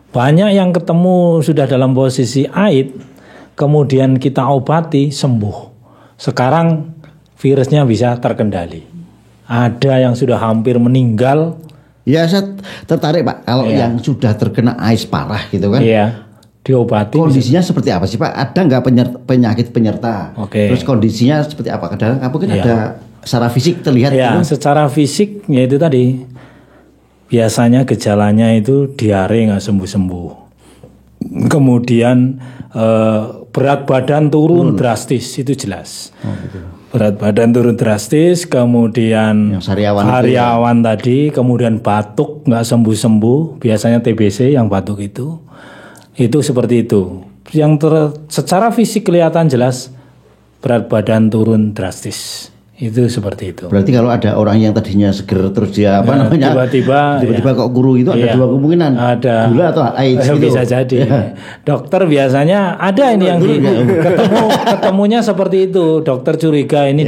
Banyak yang ketemu sudah dalam posisi AIDS, kemudian kita obati sembuh. Sekarang virusnya bisa terkendali. Ada yang sudah hampir meninggal. Ya, saya tertarik Pak, kalau yang sudah terkena AIDS parah gitu kan. Iya. Diobati. Kondisinya seperti apa sih Pak? Ada nggak penyakit penyerta? Oke. Terus kondisinya seperti apa? Kadang mungkin ada secara fisik terlihat ya, gitu? Secara fisik ya itu tadi. Biasanya gejalanya itu diare nggak sembuh-sembuh. Kemudian berat badan turun drastis, itu jelas. Gitu. Berat badan turun drastis, kemudian sariawan tadi, kemudian batuk nggak sembuh-sembuh. Biasanya TBC yang batuk itu seperti itu. Yang secara fisik kelihatan jelas berat badan turun drastis. Itu seperti itu. Berarti kalau ada orang yang tadinya seger terus dia tiba-tiba kok guru itu ada dua kemungkinan. Ada gula atau AIDS gitu. Bisa jadi. Dokter biasanya ada ini yang ketemunya seperti itu. Dokter curiga ini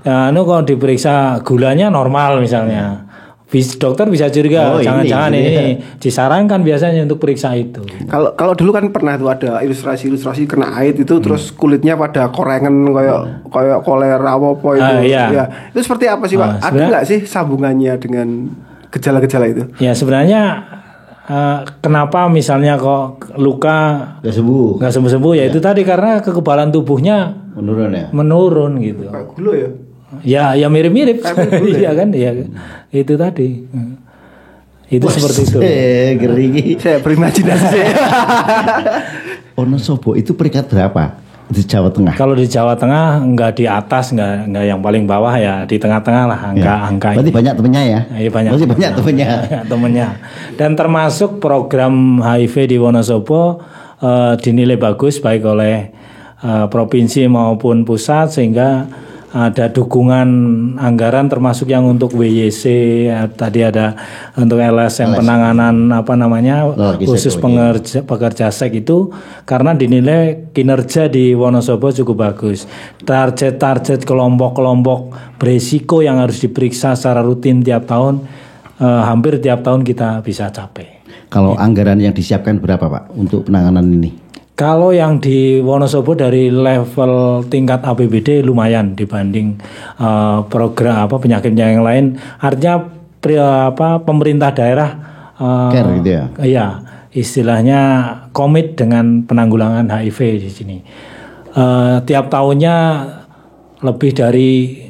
kalau diperiksa gulanya normal misalnya. Dokter bisa curiga, jangan-jangan ini disarankan biasanya untuk periksa itu. Kalau dulu kan pernah tuh ada ilustrasi kena AIDS itu terus kulitnya pada korengan kayak kolera apa itu. Ya. Itu seperti apa sih Pak? Ada nggak sih sambungannya dengan gejala-gejala itu? Ya sebenarnya kenapa misalnya kok luka nggak sembuh-sembuh ya itu tadi karena kekebalan tubuhnya menurun gitu. Kayak gula ya? Ya mirip-mirip. Iya kan? Ya itu tadi. Itu seperti itu. Geri. Saya berimajinasi. Wonosobo itu peringkat berapa di Jawa Tengah? Kalau di Jawa Tengah nggak di atas, nggak yang paling bawah ya, di tengah-tengah lah angka. Berarti banyak temennya ya? Iya banyak temennya. Dan termasuk program HIV di Wonosobo dinilai bagus baik oleh provinsi maupun pusat sehingga ada dukungan anggaran termasuk yang untuk WYC, tadi ada untuk LSM penanganan khusus pekerja seks itu karena dinilai kinerja di Wonosobo cukup bagus. Target kelompok-kelompok berisiko yang harus diperiksa secara rutin tiap tahun hampir tiap tahun kita bisa capai. Kalau anggaran yang disiapkan berapa Pak untuk penanganan ini? Kalau yang di Wonosobo dari level tingkat APBD lumayan dibanding program penyakit yang lain. Artinya pemerintah daerah care gitu ya. Iya, istilahnya komit dengan penanggulangan HIV di sini. Tiap tahunnya lebih dari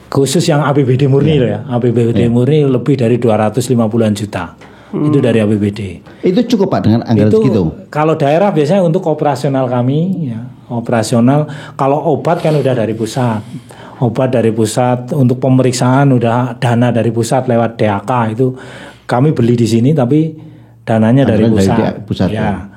khusus yang APBD murni loh ya. APBD murni lebih dari 250-an juta. Itu dari APBD. Itu cukup Pak dengan anggaran segitu? Kalau daerah biasanya untuk operasional kami ya, operasional. Kalau obat kan udah dari pusat. Obat dari pusat, untuk pemeriksaan udah dana dari pusat lewat DAK itu kami beli di sini tapi dananya dari pusat. Ya.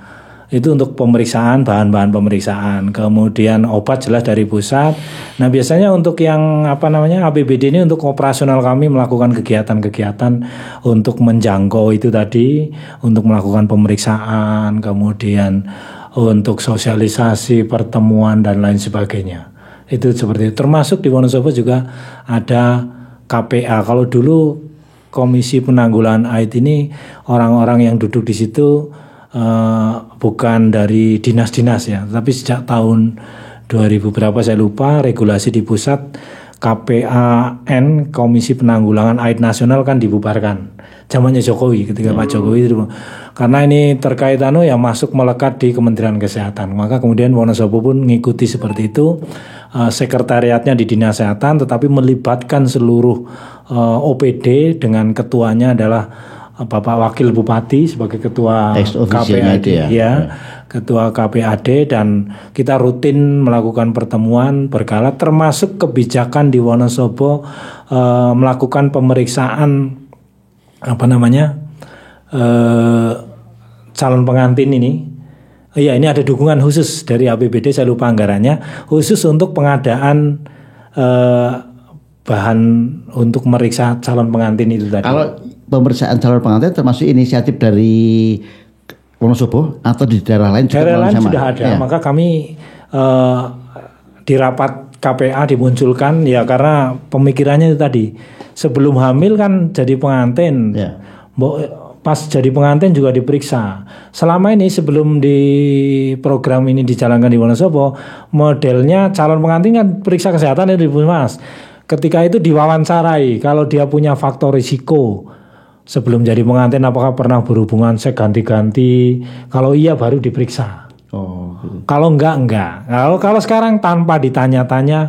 Itu untuk pemeriksaan, bahan-bahan pemeriksaan. Kemudian obat jelas dari pusat. Nah, biasanya untuk yang APBD ini untuk operasional kami melakukan kegiatan-kegiatan untuk menjangkau itu tadi, untuk melakukan pemeriksaan, kemudian untuk sosialisasi, pertemuan dan lain sebagainya. Itu seperti itu. Termasuk di Wonosobo juga ada KPA. Kalau dulu Komisi Penanggulangan AIDS ini orang-orang yang duduk di situ bukan dari dinas-dinas ya, tapi sejak tahun 2000 berapa saya lupa regulasi di pusat KPAN Komisi Penanggulangan AIDS Nasional kan dibubarkan zamannya Jokowi ketika Pak Jokowi itu karena ini terkait masuk melekat di Kementerian Kesehatan, maka kemudian Wonosobo pun mengikuti seperti itu. Sekretariatnya di Dinas Kesehatan tetapi melibatkan seluruh OPD dengan ketuanya adalah Bapak Wakil Bupati sebagai ketua KPAD ketua KPAD, dan kita rutin melakukan pertemuan berkala termasuk kebijakan di Wonosobo melakukan pemeriksaan calon pengantin ini. Ini ada dukungan khusus dari APBD, saya lupa anggarannya, khusus untuk pengadaan bahan untuk meriksa calon pengantin itu tadi. Kalau pemeriksaan calon pengantin termasuk inisiatif dari Wonosobo atau di daerah lain juga? Daerah lain sudah ada, maka kami di rapat KPA dimunculkan ya karena pemikirannya itu tadi sebelum hamil kan jadi pengantin, pas jadi pengantin juga diperiksa. Selama ini sebelum di program ini dijalankan di Wonosobo, modelnya calon pengantin kan periksa kesehatan di Puskesmas. Ketika itu diwawancarai kalau dia punya faktor risiko sebelum jadi pengantin, apakah pernah berhubungan seks ganti-ganti? Kalau iya baru diperiksa. Kalau enggak. Kalau sekarang tanpa ditanya-tanya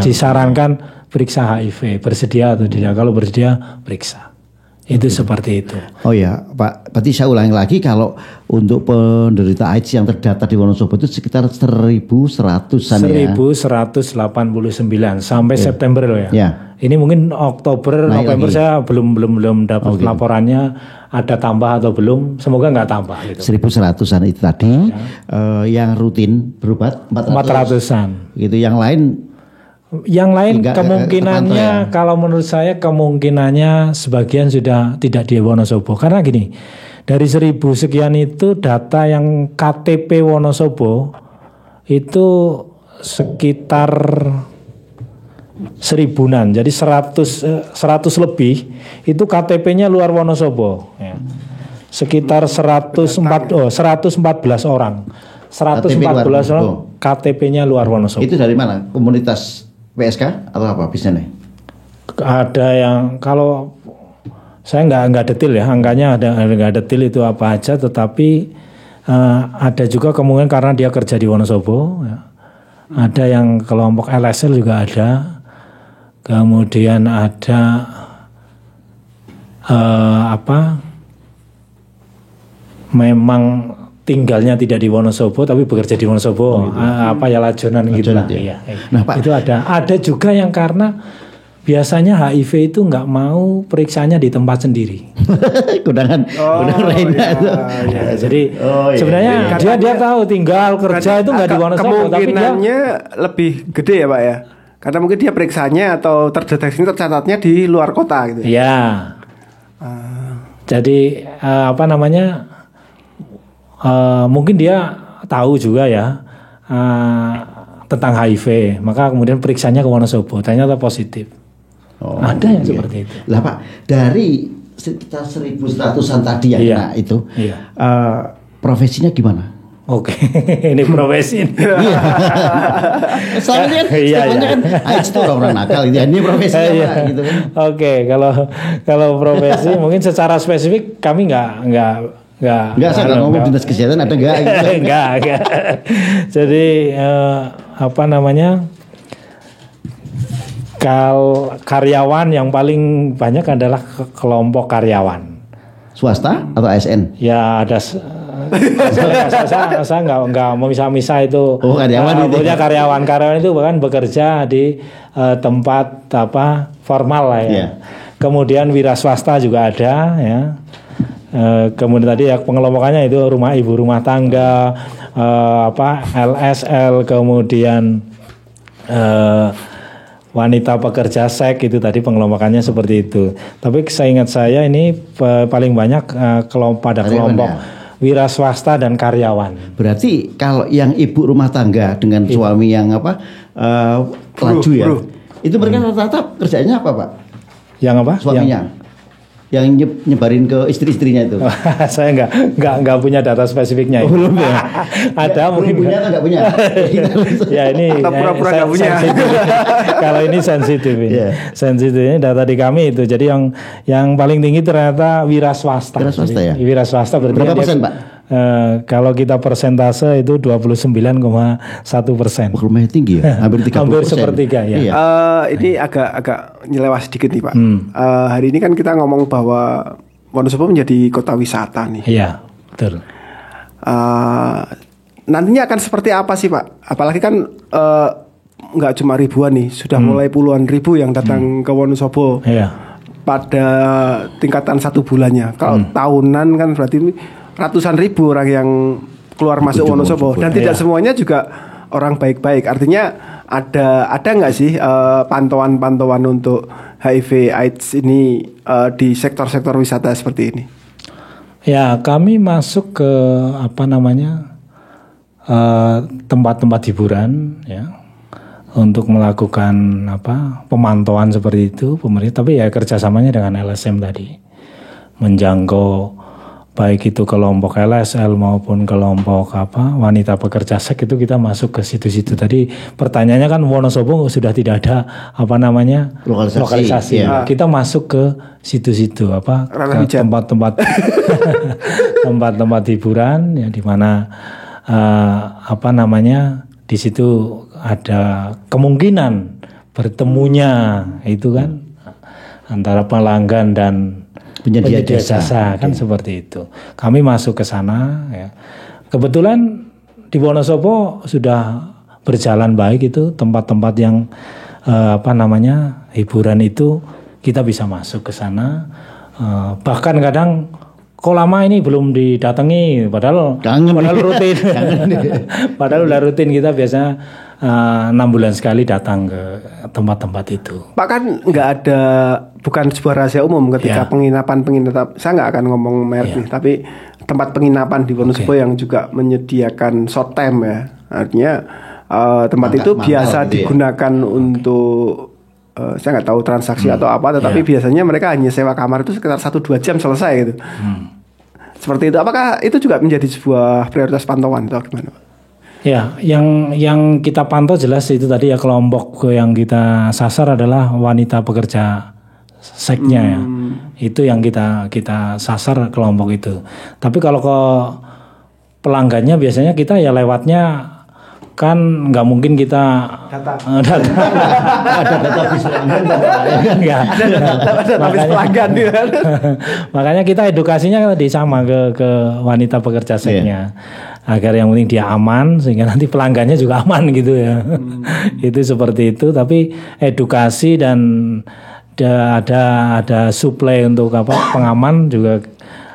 disarankan periksa HIV, bersedia atau tidak. Kalau bersedia periksa. Itu seperti itu. Oh ya, Pak. Berarti saya ulangi lagi, kalau untuk penderita AIDS yang terdata di Wonosobo itu sekitar 1.100-an ya. 1.189 sampai September loh ya. Ya. Ini mungkin Oktober, November lagi. Saya belum dapat laporannya ada tambah atau belum. Semoga nggak tambah. Gitu. 1.100-an itu tadi. Yang rutin berobat 400-an. Gitu. Yang lain kemungkinannya kalau menurut saya kemungkinannya sebagian sudah tidak di Wonosobo, karena gini, dari 1.000 sekian itu data yang KTP Wonosobo itu sekitar 1.000-an, jadi 100 lebih itu KTP-nya luar Wonosobo ya. Sekitar 114 orang 114 orang KTP-nya luar Wonosobo. Itu dari mana? Komunitas PSK atau apa bisnisnya? Ada yang, kalau saya nggak detail ya, angkanya nggak detail itu apa aja, tetapi ada juga kemungkinan karena dia kerja di Wonosobo ya. Ada yang kelompok LSL juga ada, kemudian ada memang tinggalnya tidak di Wonosobo tapi bekerja di Wonosobo, lajonan gitu lah. Ya. Nah, Pak, itu ada juga yang karena biasanya HIV itu nggak mau periksanya di tempat sendiri. Kudangan lainnya itu. Ya, jadi sebenarnya dia tahu tinggal kerja itu nggak di Wonosobo, tapi kemungkinannya lebih gede ya Pak ya, karena mungkin dia periksanya atau terdeteksi tercatatnya di luar kota gitu. Ya. Jadi mungkin dia tahu juga ya tentang HIV, maka kemudian periksanya ke Wonosobo, ternyata positif. Ada yang seperti itu. Lah Pak, dari sekitar 1.100-an tadi yang kena itu, profesinya gimana? Oke, ini profesi. Soalnya kan AIDS itu orang nakal, ini profesinya apa gitu kan? Oke, kalau profesi mungkin secara spesifik kami nggak, saya nggak ngomong dinas kesehatan ada nggak? Gitu. Enggak. Jadi karyawan yang paling banyak adalah kelompok karyawan. Swasta atau ASN? Ya ada. Saya nggak mau misah-misah itu. Karyawan itu. Karyawan itu bahkan bekerja di tempat formal lah ya. Yeah. Kemudian wira swasta juga ada ya. Kemudian tadi ya pengelompokannya itu ibu rumah tangga, LSL, kemudian wanita pekerja seks, itu tadi pengelompokannya seperti itu. Tapi seingat saya ini paling banyak kelompok wira swasta dan karyawan. Berarti kalau yang ibu rumah tangga dengan suami yang laju ya, itu mereka rata-rata kerjanya apa Pak? Yang apa? Suaminya. Yang nyebarin ke istri-istrinya itu. Saya nggak punya data spesifiknya. Belum ya. Ada mungkin punya atau nggak punya. Ya ini pura-pura nggak punya. Kalau ini sensitif ini. Yeah. Sensitif ini data di kami itu. Jadi yang paling tinggi ternyata wira swasta. Wira swasta ya. Wira swasta berapa persen Pak? Kalau kita persentase itu 29,1%. Lumayan tinggi ya, hampir 30%. Hampir sepertiga ya. Ini agak nyelewat sedikit nih Pak. Hari ini kan kita ngomong bahwa Wonosobo menjadi kota wisata nih. Iya, betul. Nantinya akan seperti apa sih Pak? Apalagi kan nggak cuma ribuan nih, sudah mulai puluhan ribu yang datang ke Wonosobo. Iya. Pada tingkatan 1 bulannya. Kalau tahunan kan berarti ratusan ribu orang yang keluar masuk Wonosobo, dan tidak semuanya juga orang baik-baik. Artinya ada nggak sih pantauan untuk HIV AIDS ini di sektor-sektor wisata seperti ini? Ya, kami masuk ke tempat-tempat hiburan ya untuk melakukan pemantauan seperti itu pemerintah. Tapi ya kerjasamanya dengan LSM tadi, menjangkau baik itu kelompok LSL maupun kelompok wanita pekerja seks, itu kita masuk ke situ-situ. Tadi pertanyaannya kan Wonosobo sudah tidak ada lokalisasi. Ya. Kita masuk ke situ-situ ke tempat-tempat tempat-tempat hiburan ya, di mana di situ ada kemungkinan bertemunya itu kan antara pelanggan dan penyedia jasa kan seperti itu. Kami masuk ke sana ya. Kebetulan di Wonosobo sudah berjalan baik itu tempat-tempat yang hiburan itu kita bisa masuk ke sana. Bahkan kadang kok lama ini belum didatangi padahal rutin. Padahal udah rutin kita biasanya 6 bulan sekali datang ke tempat-tempat itu. Pak, kan nggak ada, bukan sebuah rahasia umum ketika penginapan saya nggak akan ngomong merek nih, tapi tempat penginapan di Wonosobo yang juga menyediakan short time ya, artinya tempat itu biasa digunakan untuk saya nggak tahu transaksi atau apa, tetapi biasanya mereka hanya sewa kamar itu sekitar 1-2 jam selesai gitu. Seperti itu. Apakah itu juga menjadi sebuah prioritas pantauan atau gimana? Ya, yang kita pantau jelas itu tadi ya, kelompok yang kita sasar adalah wanita pekerja seksnya ya. Itu yang kita sasar kelompok itu. Tapi kalau ke pelanggannya biasanya kita ya lewatnya kan nggak mungkin kita data ada database pelanggan. Makanya kita edukasinya tadi sama ke wanita pekerja seksnya. Agar yang penting dia aman sehingga nanti pelanggannya juga aman gitu ya. Itu seperti itu, tapi edukasi dan ada suplai untuk pengaman juga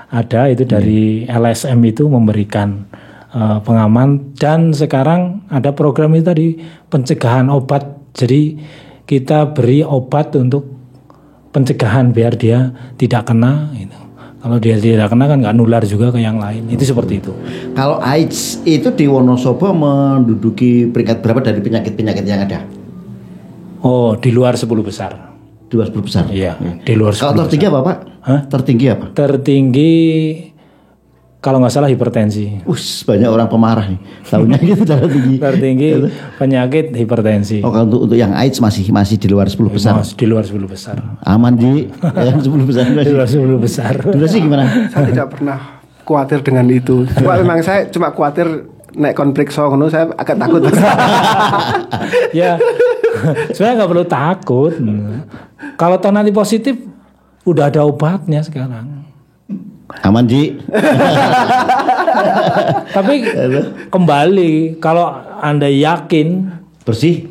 ada, itu dari LSM itu memberikan pengaman, dan sekarang ada program itu tadi pencegahan obat. Jadi kita beri obat untuk pencegahan biar dia tidak kena gitu. Kalau dia tidak kena kan nggak nular juga ke yang lain. Itu seperti itu. Kalau AIDS itu di Wonosobo menduduki peringkat berapa dari penyakit-penyakit yang ada? Oh, di luar 10 besar. Di luar 10 besar? Iya, di luar 10 besar. Kalau tertinggi apa, Pak? Tertinggi apa? Tertinggi kalau nggak salah hipertensi. Banyak orang pemarah nih. Tahunya gitu tertinggi. Tertinggi penyakit hipertensi. Oh, kalau untuk yang AIDS masih di luar 10 besar. Masih di luar 10 besar. Aman di 10 besar. Di luar 10 besar. Durasi gimana? Saya tidak pernah khawatir dengan itu. Memang saya cuma khawatir naik konflik ngono, saya agak takut. Ya, sebenarnya nggak perlu takut. Kalau toh nanti positif, udah ada obatnya sekarang. Aman Ji. Tapi kembali, kalau Anda yakin bersih,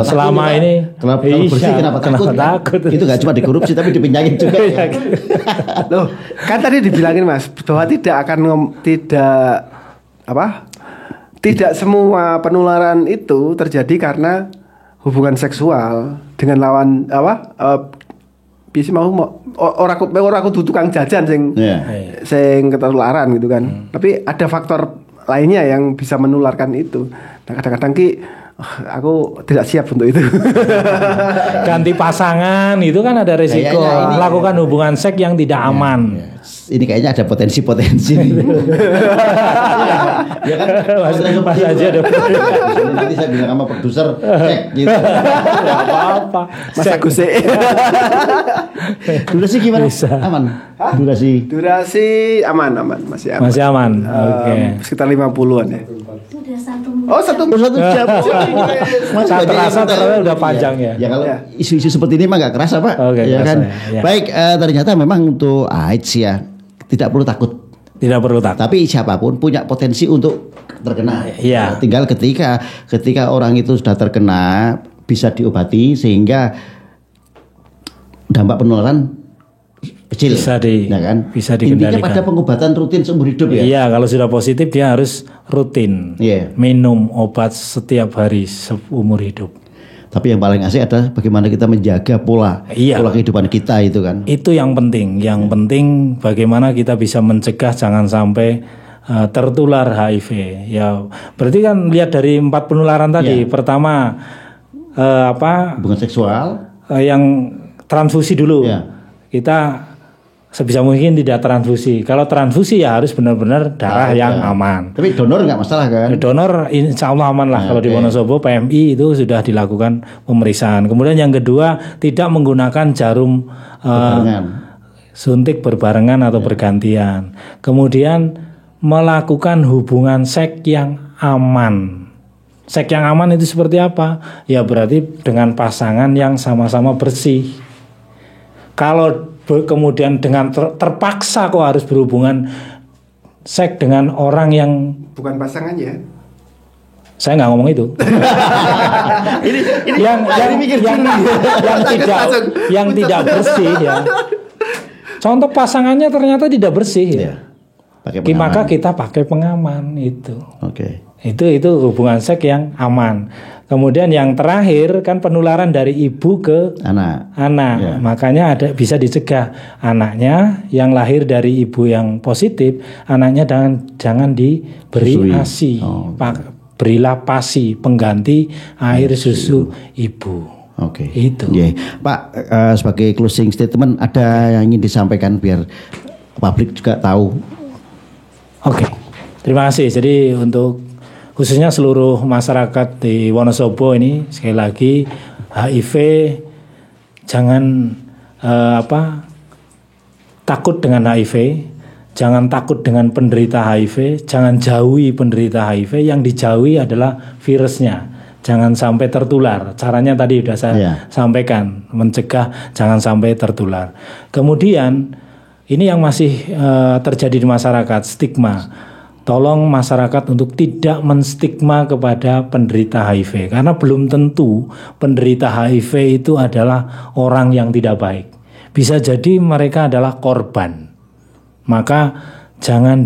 selama ini kenapa bersih, kenapa takut? Itu gak cuma dikorupsi tapi dipinjakin juga. Loh, kan tadi dibilangin Mas bahwa tidak semua penularan itu terjadi karena hubungan seksual dengan lawan biasa mau orang kudu tukang jajan sing ketularan gitu kan. Tapi ada faktor lainnya yang bisa menularkan itu. Nah, kadang-kadang aku tidak siap untuk itu. Ganti pasangan itu kan ada resiko. Lakukan hubungan seks yang tidak aman. Ini kayaknya ada potensi-potensi nih. Ya kan, Mas aja dong. Nanti saya bilang sama produser, cek gitu. Gak apa-apa. Mas Agus. Durasi gimana? Bisa. Aman. Durasi aman, masih aman. Masih aman. Oke. Sekitar 50-an ya. Sudah 1 jam. Terasa udah panjang ya. Ya kalau isu-isu seperti ini mah nggak kerasa Pak. Ya kan. Ya. Baik, ternyata memang untuk AIDS ya tidak perlu takut. Tidak perlu takut. Tapi siapapun punya potensi untuk terkena. Iya. Tinggal ketika orang itu sudah terkena bisa diobati sehingga dampak penularan kecil. Bisa dikendalikan. Intinya pada pengobatan rutin seumur hidup ya. Iya, kalau sudah positif dia harus rutin. Minum obat setiap hari seumur hidup. Tapi yang paling asik adalah bagaimana kita menjaga pola kehidupan kita itu kan. Itu yang penting. Yang penting bagaimana kita bisa mencegah jangan sampai tertular HIV. Ya, berarti kan lihat dari 4 penularan tadi. Pertama hubungan seksual. Yang transfusi dulu. Kita sebisa mungkin tidak transfusi. Kalau transfusi ya harus benar-benar darah yang aman. Tapi donor nggak masalah kan? Donor insya Allah aman lah. Kalau di Wonosobo PMI itu sudah dilakukan pemeriksaan. Kemudian yang kedua tidak menggunakan jarum suntik berbarengan atau bergantian. Kemudian melakukan hubungan seks yang aman. Seks yang aman itu seperti apa? Ya berarti dengan pasangan yang sama-sama bersih. Kalau kemudian dengan terpaksa kok harus berhubungan seks dengan orang yang bukan pasangannya. Saya nggak ngomong itu. yang tidak bersih ya. Contoh pasangannya ternyata tidak bersih ya. Maka kita pakai pengaman itu. Oke. Itu hubungan seks yang aman. Kemudian yang terakhir kan penularan dari ibu ke anak. Ya. Makanya bisa dicegah anaknya yang lahir dari ibu yang positif, anaknya jangan diberi ASI. Berilah PASI, pengganti air susu ibu. Oke. Itu. Yeah. Pak, sebagai closing statement ada yang ingin disampaikan biar publik juga tahu. Oke. Terima kasih. Jadi untuk khususnya seluruh masyarakat di Wonosobo ini sekali lagi HIV jangan takut dengan HIV, jangan takut dengan penderita HIV, jangan jauhi penderita HIV, yang dijauhi adalah virusnya. Jangan sampai tertular. Caranya tadi sudah saya sampaikan, mencegah jangan sampai tertular. Kemudian ini yang masih terjadi di masyarakat, stigma. Tolong masyarakat untuk tidak menstigma kepada penderita HIV, karena belum tentu penderita HIV itu adalah orang yang tidak baik. Bisa jadi mereka adalah korban. Maka jangan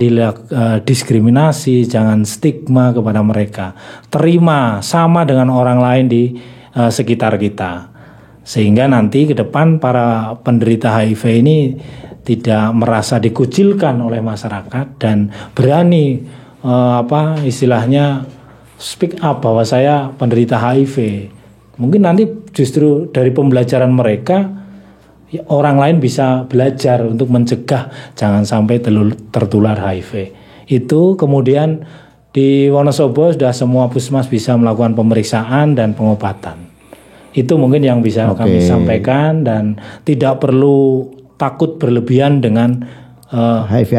diskriminasi, jangan stigma kepada mereka. Terima sama dengan orang lain di sekitar kita. Sehingga nanti ke depan para penderita HIV ini tidak merasa dikucilkan oleh masyarakat dan berani istilahnya speak up bahwa saya penderita HIV. Mungkin nanti justru dari pembelajaran mereka orang lain bisa belajar untuk mencegah jangan sampai tertular HIV. Itu kemudian di Wonosobo sudah semua puskesmas bisa melakukan pemeriksaan dan pengobatan. Itu mungkin yang bisa kami sampaikan, dan tidak perlu takut berlebihan dengan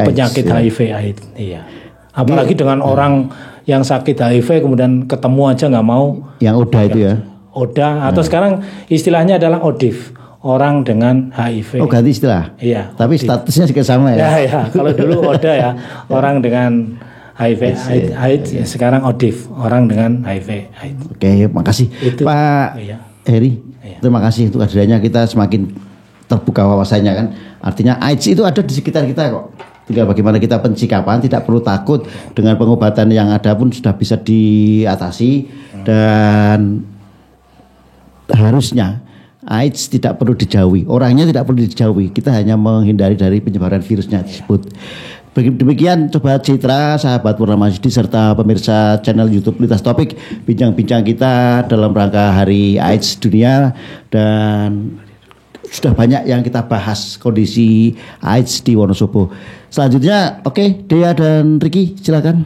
penyakit HIV AIDS. Iya. Apalagi dengan orang yang sakit HIV kemudian ketemu aja nggak mau. Yang ODA itu ya. ODA atau sekarang istilahnya adalah ODIF, orang dengan HIV. Oh, ganti istilah. Iya. Tapi statusnya juga sama ya. Ya. Kalau dulu ODA ya, orang dengan HIV AIDS, ya. Sekarang ODIF, orang dengan HIV AIDS. Oke, makasih Pak Heri. Terima kasih untuk kehadirannya, kita semakin terbuka wawasannya kan. Artinya AIDS itu ada di sekitar kita kok. Tinggal bagaimana kita pencikapan, tidak perlu takut, dengan pengobatan yang ada pun sudah bisa diatasi. Dan harusnya AIDS tidak perlu dijauhi, orangnya tidak perlu dijauhi, kita hanya menghindari dari penyebaran virusnya tersebut. Demikian Sobat Citra, sahabat Purnama Sidi, serta pemirsa channel YouTube Lintas Topik, bincang-bincang kita dalam rangka Hari AIDS Dunia, dan sudah banyak yang kita bahas kondisi AIDS di Wonosobo. Selanjutnya, Dea dan Ricky, silakan.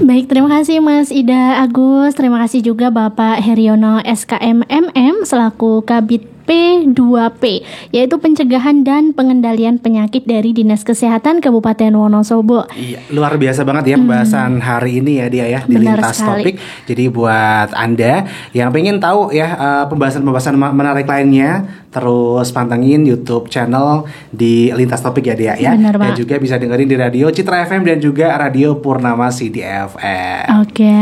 Baik, terima kasih Mas Ida Agus. Terima kasih juga Bapak Heriono SKM MM selaku Kabid P2P, yaitu pencegahan dan pengendalian penyakit dari Dinas Kesehatan Kabupaten Wonosobo. Iya, luar biasa banget ya pembahasan hari ini ya dia ya di Benar Lintas sekali. Topik. Jadi buat Anda yang pengen tahu ya pembahasan-pembahasan menarik lainnya, terus pantengin YouTube channel di Lintas Topik ya dia ya. Benar, dan Pak. juga bisa dengerin di Radio Citra FM dan juga Radio Purnama Sidi FM. Oke,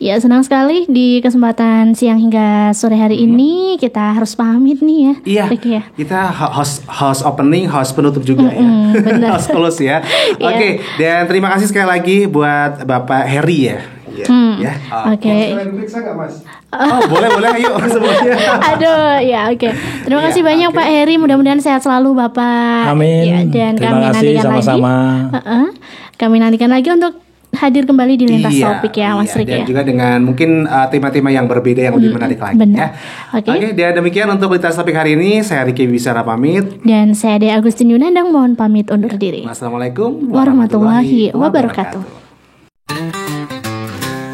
ya senang sekali di kesempatan siang hingga sore hari ini kita harus pamit nih ya. Iya, Ricky ya. kita host opening, host penutup juga ya. Benar. Host close ya. Oke, dan terima kasih sekali lagi buat Bapak Heri ya. Ya. Oke. Periksa nggak Mas? Oh, boleh ayo semuanya. Aduh, ya oke. Terima kasih banyak Pak Heri, mudah-mudahan sehat selalu Bapak. Amin. Ya, dan Terima kami kasih nantikan sama-sama. lagi. Kami nantikan lagi untuk hadir kembali di Lintas Topik ya Mas Ricky dan ya. juga dengan mungkin tema-tema yang berbeda yang lebih menarik lagi benar. ya. Oke, dan demikian untuk Lintas Topik hari ini. Saya Ricky Wisara pamit. Dan saya Dea Agustin Yunandang mohon pamit undur diri. Wassalamualaikum warahmatullahi wabarakatuh.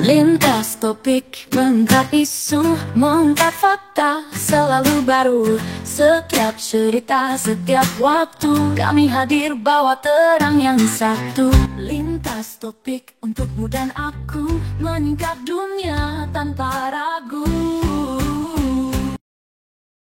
Lintas Topik, mengangkat isu, mengangkat fakta, selalu baru. Setiap cerita, setiap waktu, kami hadir bawa terang yang satu. Lintas Pintas topik untukmu dan aku, meningkat dunia tanpa ragu.